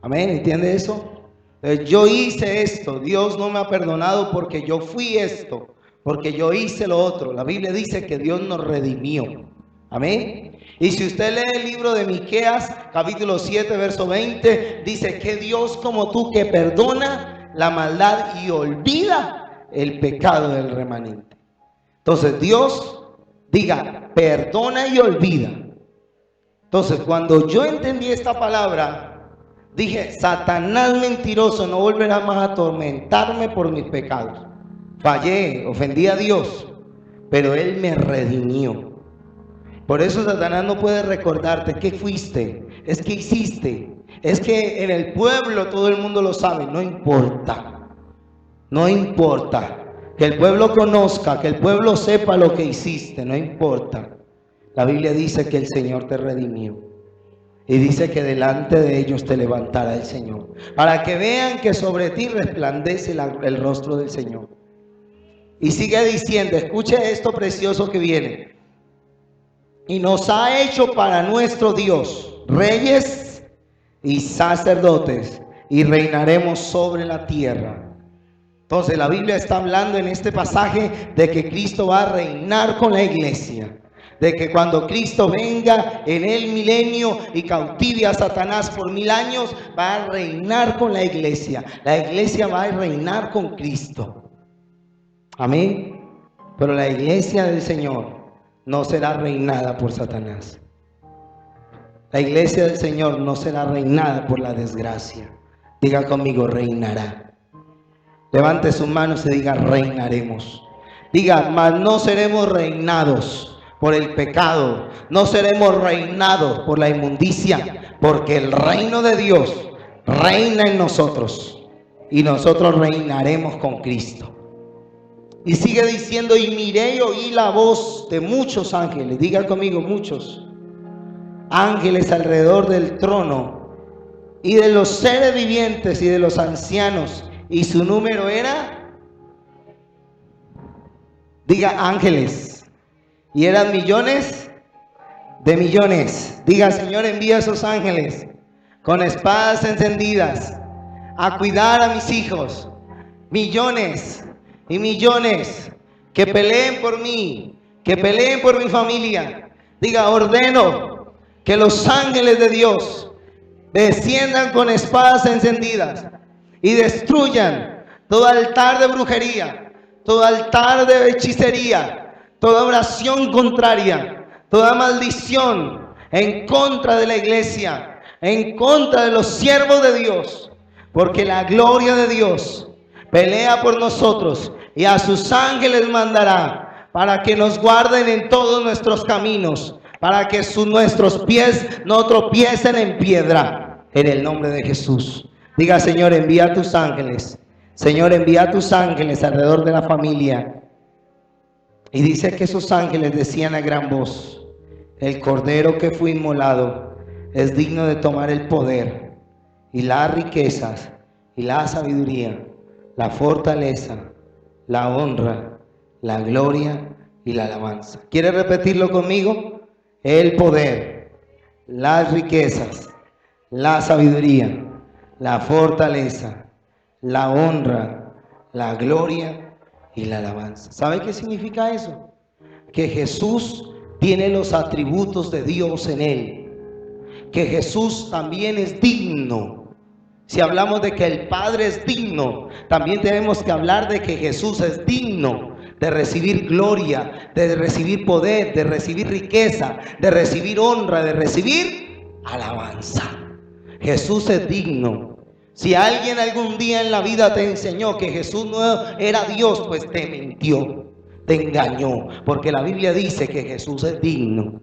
[SPEAKER 1] Amén, ¿entiende eso? Yo hice esto, Dios no me ha perdonado porque yo fui esto, porque yo hice lo otro. La Biblia dice que Dios nos redimió. Amén. Y si usted lee el libro de Miqueas, capítulo 7, verso 20, dice que Dios como tú que perdona la maldad y olvida el pecado del remanente. Entonces Dios, diga, perdona y olvida. Entonces cuando yo entendí esta palabra, dije, Satanás mentiroso no volverá más a atormentarme por mis pecados. Fallé, ofendí a Dios, pero Él me redimió. Por eso Satanás no puede recordarte qué fuiste, es que hiciste. Es que en el pueblo todo el mundo lo sabe. No importa. No importa. Que el pueblo conozca, que el pueblo sepa lo que hiciste. No importa. La Biblia dice que el Señor te redimió. Y dice que delante de ellos te levantará el Señor. Para que vean que sobre ti resplandece el rostro del Señor. Y sigue diciendo, escuche esto precioso que viene. Y nos ha hecho para nuestro Dios reyes y sacerdotes, y reinaremos sobre la tierra. Entonces la Biblia está hablando en este pasaje de que Cristo va a reinar con la iglesia. De que cuando Cristo venga en el milenio y cautive a Satanás por 1000 años, va a reinar con la iglesia. La iglesia va a reinar con Cristo. Amén. Pero la iglesia del Señor no será reinada por Satanás. La iglesia del Señor no será reinada por la desgracia. Diga conmigo, reinará. Levante sus manos y diga, reinaremos. Diga, mas no seremos reinados por el pecado. No seremos reinados por la inmundicia. Porque el reino de Dios reina en nosotros. Y nosotros reinaremos con Cristo. Y sigue diciendo, y miré y oí la voz de muchos ángeles. Diga conmigo, muchos ángeles alrededor del trono. Y de los seres vivientes y de los ancianos. Y su número era, diga, ángeles. Y eran millones de millones. Diga, Señor, envía a esos ángeles con espadas encendidas a cuidar a mis hijos. Millones y millones que peleen por mí, que peleen por mi familia. Diga, ordeno que los ángeles de Dios desciendan con espadas encendidas y destruyan todo altar de brujería, todo altar de hechicería, toda oración contraria, toda maldición en contra de la iglesia, en contra de los siervos de Dios, porque la gloria de Dios pelea por nosotros y a sus ángeles mandará para que nos guarden en todos nuestros caminos, para que nuestros pies no tropiecen en piedra, en el nombre de Jesús. Diga, Señor, envía a tus ángeles. Señor, envía a tus ángeles alrededor de la familia. Y dice que esos ángeles decían a gran voz, el cordero que fue inmolado es digno de tomar el poder y las riquezas y la sabiduría, la fortaleza, la honra, la gloria y la alabanza. ¿Quiere repetirlo conmigo? El poder, las riquezas, la sabiduría, la fortaleza, la honra, la gloria y la alabanza. ¿Sabe qué significa eso? Que Jesús tiene los atributos de Dios en él. Que Jesús también es digno. Si hablamos de que el Padre es digno, también tenemos que hablar de que Jesús es digno de recibir gloria, de recibir poder, de recibir riqueza, de recibir honra, de recibir alabanza. Jesús es digno. Si alguien algún día en la vida te enseñó que Jesús no era Dios, pues te mintió, te engañó, porque la Biblia dice que Jesús es digno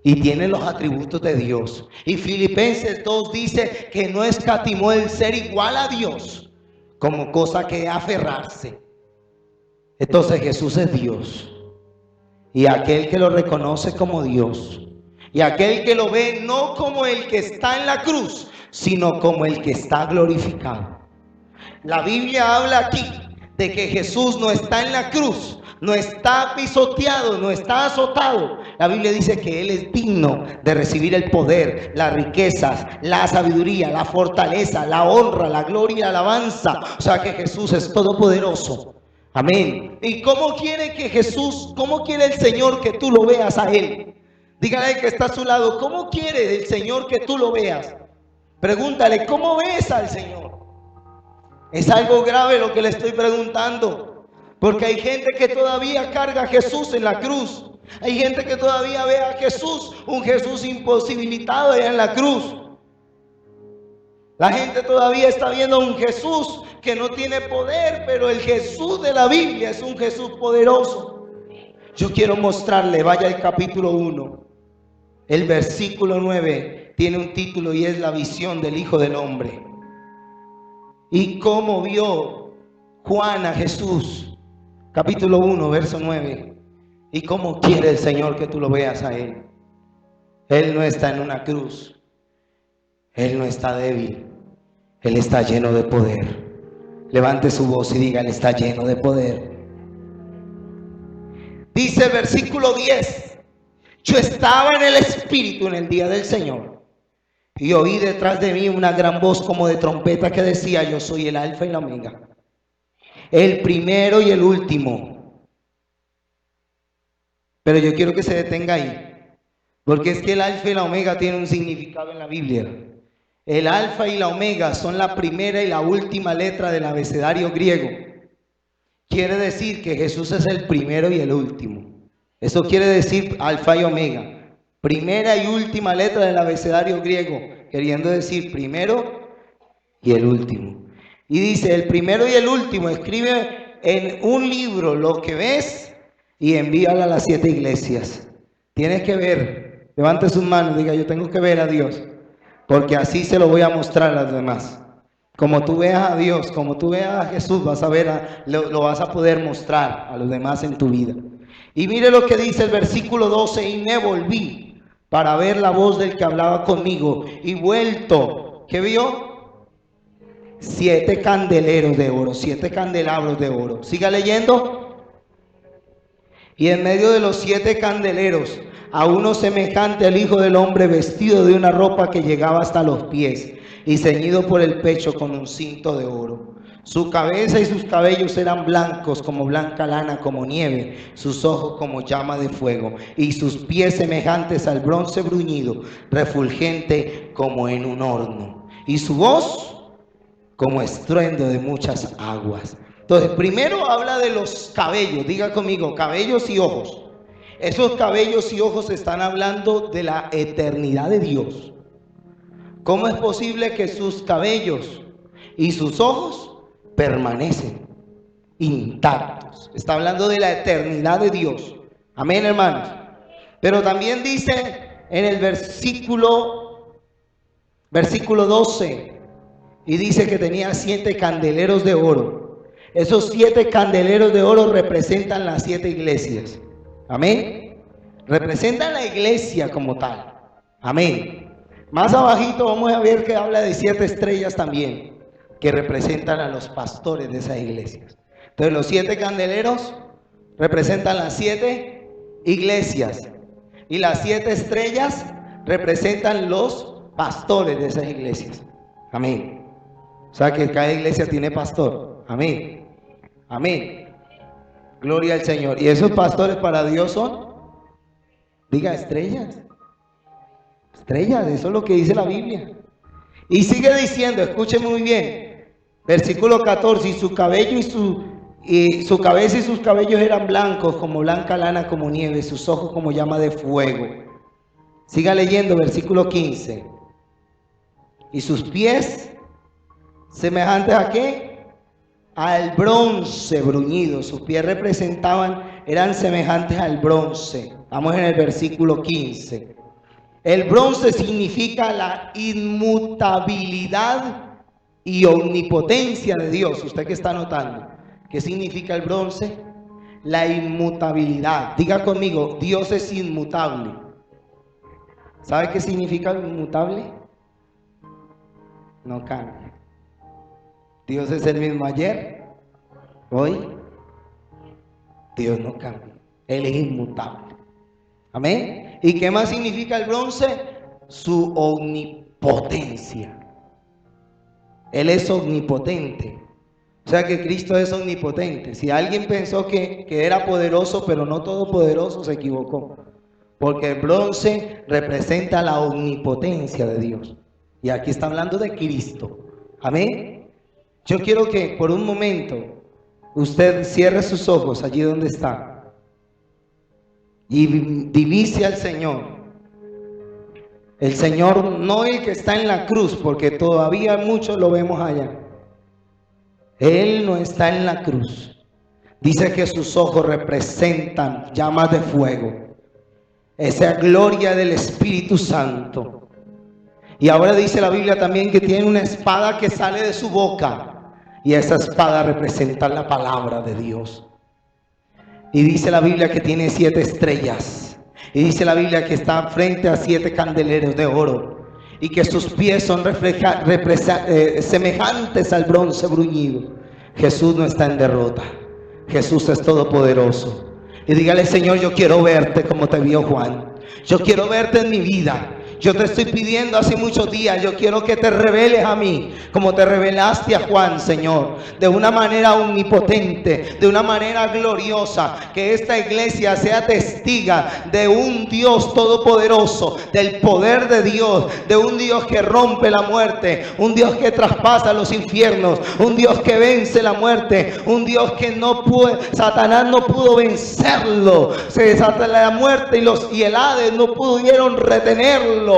[SPEAKER 1] y tiene los atributos de Dios. Y Filipenses 2 dice que no escatimó el ser igual a Dios como cosa que aferrarse. Entonces Jesús es Dios, y aquel que lo reconoce como Dios, y aquel que lo ve no como el que está en la cruz, sino como el que está glorificado. La Biblia habla aquí de que Jesús no está en la cruz, no está pisoteado, no está azotado. La Biblia dice que Él es digno de recibir el poder, las riquezas, la sabiduría, la fortaleza, la honra, la gloria y la alabanza. O sea que Jesús es todopoderoso. Amén. ¿Y cómo quiere que Jesús, cómo quiere el Señor que tú lo veas a Él? Dígale que está a su lado, ¿cómo quiere el Señor que tú lo veas? Pregúntale, ¿cómo ves al Señor? Es algo grave lo que le estoy preguntando, porque hay gente que todavía carga a Jesús en la cruz. Hay gente que todavía ve a Jesús, un Jesús imposibilitado allá en la cruz. La gente todavía está viendo un Jesús que no tiene poder, pero el Jesús de la Biblia es un Jesús poderoso. Yo quiero mostrarle, vaya al capítulo 1, el versículo 9, tiene un título y es la visión del Hijo del Hombre. Y cómo vio Juan a Jesús, capítulo 1, verso 9. Y cómo quiere el Señor que tú lo veas a Él. Él no está en una cruz, Él no está débil, Él está lleno de poder. Levante su voz y diga, Él está lleno de poder. Dice el versículo 10, yo estaba en el Espíritu en el día del Señor, y oí detrás de mí una gran voz como de trompeta que decía, yo soy el Alfa y la Omega, el primero y el último. Pero yo quiero que se detenga ahí, porque es que el alfa y la omega tienen un significado en la Biblia. El alfa y la omega son la primera y la última letra del abecedario griego. Quiere decir que Jesús es el primero y el último. Eso quiere decir alfa y omega. Primera y última letra del abecedario griego, queriendo decir primero y el último. Y dice, el primero y el último, escribe en un libro lo que ves y envíalo a las 7 iglesias. Tienes que ver, levante sus manos, diga, yo tengo que ver a Dios, porque así se lo voy a mostrar a los demás. Como tú veas a Dios, como tú veas a Jesús, vas a ver, lo vas a poder mostrar a los demás en tu vida. Y mire lo que dice el versículo 12, y me volví para ver la voz del que hablaba conmigo, y vuelto, ¿qué vio? 7 candeleros de oro, 7 candelabros de oro. Siga leyendo. Y en medio de los 7 candeleros, a uno semejante al Hijo del Hombre, vestido de una ropa que llegaba hasta los pies, y ceñido por el pecho con un cinto de oro. Su cabeza y sus cabellos eran blancos como blanca lana, como nieve, sus ojos como llama de fuego, y sus pies semejantes al bronce bruñido, refulgente como en un horno, y su voz como estruendo de muchas aguas. Entonces, primero habla de los cabellos, diga conmigo, cabellos y ojos. Esos cabellos y ojos están hablando de la eternidad de Dios. ¿Cómo es posible que sus cabellos y sus ojos permanecen intactos? Está hablando de la eternidad de Dios. Amén, hermanos. Pero también dice en el versículo 12, y dice que tenía 7 candeleros de oro. Esos 7 candeleros de oro representan las 7 iglesias. Amén. Representan la iglesia como tal. Amén. Más abajito vamos a ver que habla de 7 estrellas también, que representan a los pastores de esas iglesias. Entonces los 7 candeleros representan las 7 iglesias, y las 7 estrellas representan los pastores de esas iglesias. Amén. O sea que cada iglesia tiene pastor. Amén. Amén. Gloria al Señor. Y esos pastores para Dios son, diga, estrellas. Estrellas, eso es lo que dice la Biblia. Y sigue diciendo, escuchen muy bien, versículo 14, y su cabello y su cabeza y sus cabellos eran blancos como blanca lana, como nieve, sus ojos como llama de fuego. Siga leyendo, versículo 15. Y sus pies semejantes a ¿qué? Al bronce bruñido. Sus pies eran semejantes al bronce. Vamos en el versículo 15. El bronce significa la inmutabilidad y omnipotencia de Dios. ¿Usted qué está notando? ¿Qué significa el bronce? La inmutabilidad. Diga conmigo, Dios es inmutable. ¿Sabe qué significa inmutable? No cambia. Dios es el mismo ayer, hoy. Dios no cambia. Él es inmutable. Amén. ¿Y qué más significa el bronce? Su omnipotencia. Él es omnipotente. O sea que Cristo es omnipotente. Si alguien pensó que era poderoso, pero no todopoderoso, se equivocó. Porque el bronce representa la omnipotencia de Dios. Y aquí está hablando de Cristo. Amén. Yo quiero que por un momento usted cierre sus ojos allí donde está y divise al Señor. El Señor, no el que está en la cruz, porque todavía muchos lo vemos allá. Él no está en la cruz. Dice que sus ojos representan llamas de fuego, esa gloria del Espíritu Santo. Y ahora dice la Biblia también que tiene una espada que sale de su boca, y esa espada representa la palabra de Dios. Y dice la Biblia que tiene 7 estrellas. Y dice la Biblia que está frente a 7 candeleros de oro. Y que sus pies son semejantes al bronce bruñido. Jesús no está en derrota. Jesús es todopoderoso. Y dígale, Señor, yo quiero verte como te vio Juan. Yo quiero verte en mi vida. Yo te estoy pidiendo hace muchos días, yo quiero que te reveles a mí, como te revelaste a Juan, Señor, de una manera omnipotente, de una manera gloriosa, que esta iglesia sea testiga de un Dios todopoderoso, del poder de Dios, de un Dios que rompe la muerte, un Dios que traspasa los infiernos, un Dios que vence la muerte, un Dios que no puede, Satanás no pudo vencerlo, la muerte y el Hades no pudieron retenerlo.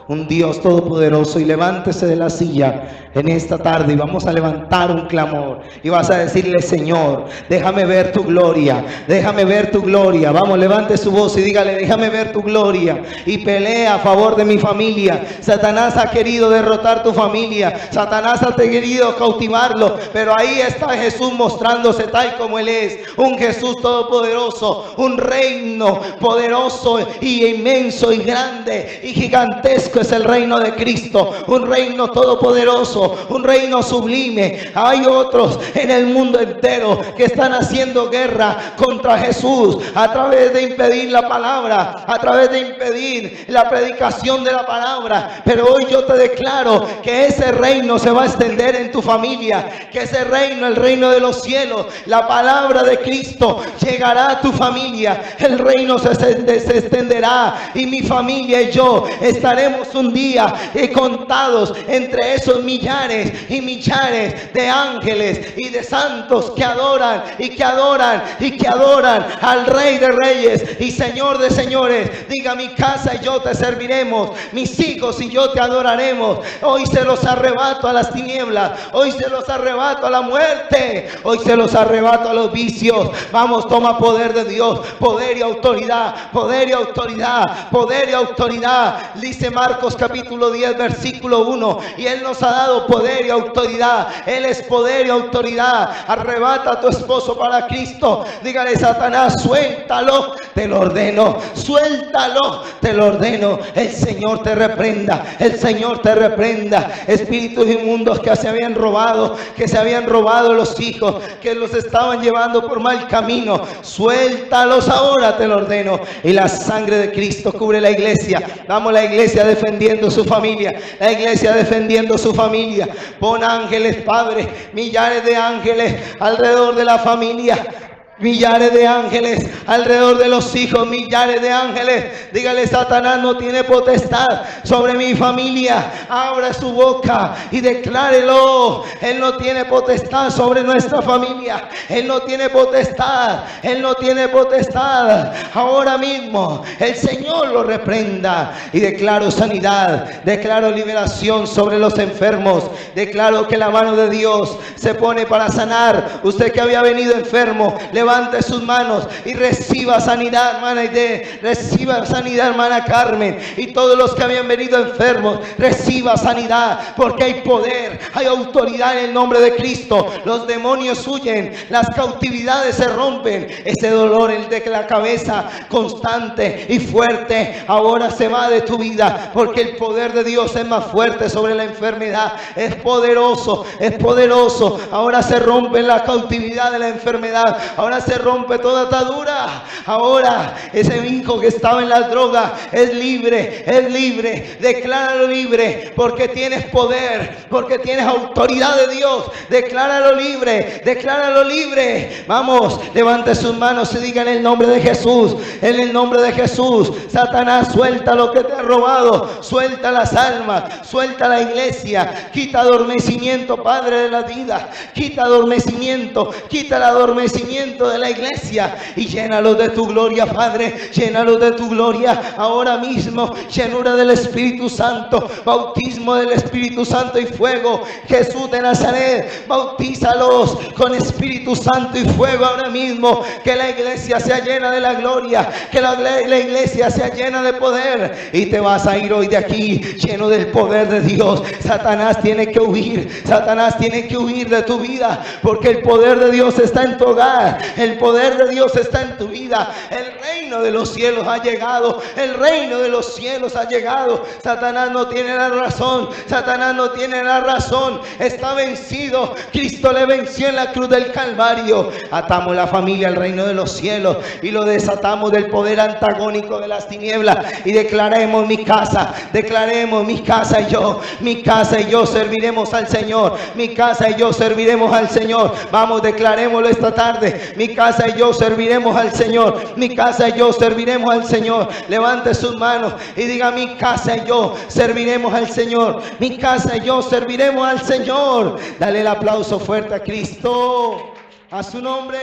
[SPEAKER 1] Un Dios todopoderoso. Y levántese de la silla en esta tarde y vamos a levantar un clamor y vas a decirle: Señor, déjame ver tu gloria, déjame ver tu gloria. Vamos, levante su voz y dígale: déjame ver tu gloria, y pelea a favor de mi familia. Satanás ha querido derrotar tu familia, Satanás ha querido cautivarlo, pero ahí está Jesús mostrándose tal como Él es, un Jesús todopoderoso, un reino poderoso y inmenso y grande y gigantesco es el reino de Cristo, un reino todopoderoso, un reino sublime. Hay otros en el mundo entero que están haciendo guerra contra Jesús a través de impedir la palabra, a través de impedir la predicación de la palabra, pero hoy yo te declaro que ese reino se va a extender en tu familia, que ese reino, el reino de los cielos, la palabra de Cristo llegará a tu familia, el reino se extenderá y mi familia y yo estaremos un día contados entre esos millares y millares de ángeles y de santos que adoran y que adoran y que adoran al Rey de Reyes y Señor de Señores. Diga: mi casa y yo te serviremos, mis hijos y yo te adoraremos. Hoy se los arrebato a las tinieblas, hoy se los arrebato a la muerte, hoy se los arrebato a los vicios. Vamos, toma poder de Dios, poder y autoridad, poder y autoridad, poder y autoridad. Dice Marcos capítulo 10 versículo 1, y Él nos ha dado poder y autoridad. Él es poder y autoridad. Arrebata a tu esposo para Cristo. Dígale: Satanás, suéltalo, te lo ordeno, suéltalo, te lo ordeno. El Señor te reprenda, el Señor te reprenda. Espíritus inmundos que se habían robado los hijos, que los estaban llevando por mal camino, suéltalos ahora, te lo ordeno. Y la sangre de Cristo cubre la iglesia. Vamos, la iglesia defendiendo su familia, la iglesia defendiendo su familia. Pon ángeles, Padre, millares de ángeles alrededor de la familia, millares de ángeles alrededor de los hijos, millares de ángeles. Dígale: Satanás no tiene potestad sobre mi familia. Abra su boca y declárelo. Él no tiene potestad sobre nuestra familia. Él no tiene potestad. Él no tiene potestad. Ahora mismo el Señor lo reprenda. Y declaro sanidad, declaro liberación sobre los enfermos. Declaro que la mano de Dios se pone para sanar. Usted que había venido enfermo, levante sus manos y reciba sanidad, hermana Aide, reciba sanidad, hermana Carmen, y todos los que habían venido enfermos, reciba sanidad, porque hay poder, hay autoridad en el nombre de Cristo. Los demonios huyen, las cautividades se rompen, ese dolor, el de la cabeza constante y fuerte, ahora se va de tu vida, porque el poder de Dios es más fuerte sobre la enfermedad. Es poderoso, es poderoso. Ahora se rompe la cautividad de la enfermedad, ahora se rompe toda atadura. Ahora ese hijo que estaba en las drogas es libre, es libre. Decláralo libre, porque tienes poder, porque tienes autoridad de Dios. Decláralo libre, decláralo libre. Vamos, levante sus manos y diga: en el nombre de Jesús, en el nombre de Jesús. Satanás, suelta lo que te ha robado, suelta las almas, suelta la iglesia, quita adormecimiento, Padre de la vida, quita adormecimiento, quita el adormecimiento de la iglesia y llénalos de tu gloria, Padre, llénalos de tu gloria ahora mismo. Llenura del Espíritu Santo, bautismo del Espíritu Santo y fuego. Jesús de Nazaret, bautízalos con Espíritu Santo y fuego ahora mismo. Que la iglesia sea llena de la gloria, que la iglesia sea llena de poder, y te vas a ir hoy de aquí lleno del poder de Dios. Satanás tiene que huir, Satanás tiene que huir de tu vida, porque el poder de Dios está en tu hogar, El poder de Dios está en tu vida. El reino de los cielos ha llegado. El reino de los cielos ha llegado. Satanás no tiene la razón. Satanás no tiene la razón. Está vencido. Cristo le venció en la cruz del Calvario. Atamos la familia al reino de los cielos y lo desatamos del poder antagónico de las tinieblas. Y declaremos mi casa y yo serviremos al Señor. Mi casa y yo serviremos al Señor. Vamos, declarémoslo esta tarde. Mi casa y yo serviremos al Señor. Mi casa y yo serviremos al Señor. Levante sus manos y diga: mi casa y yo serviremos al Señor. Mi casa y yo serviremos al Señor. Dale el aplauso fuerte a Cristo, a su nombre.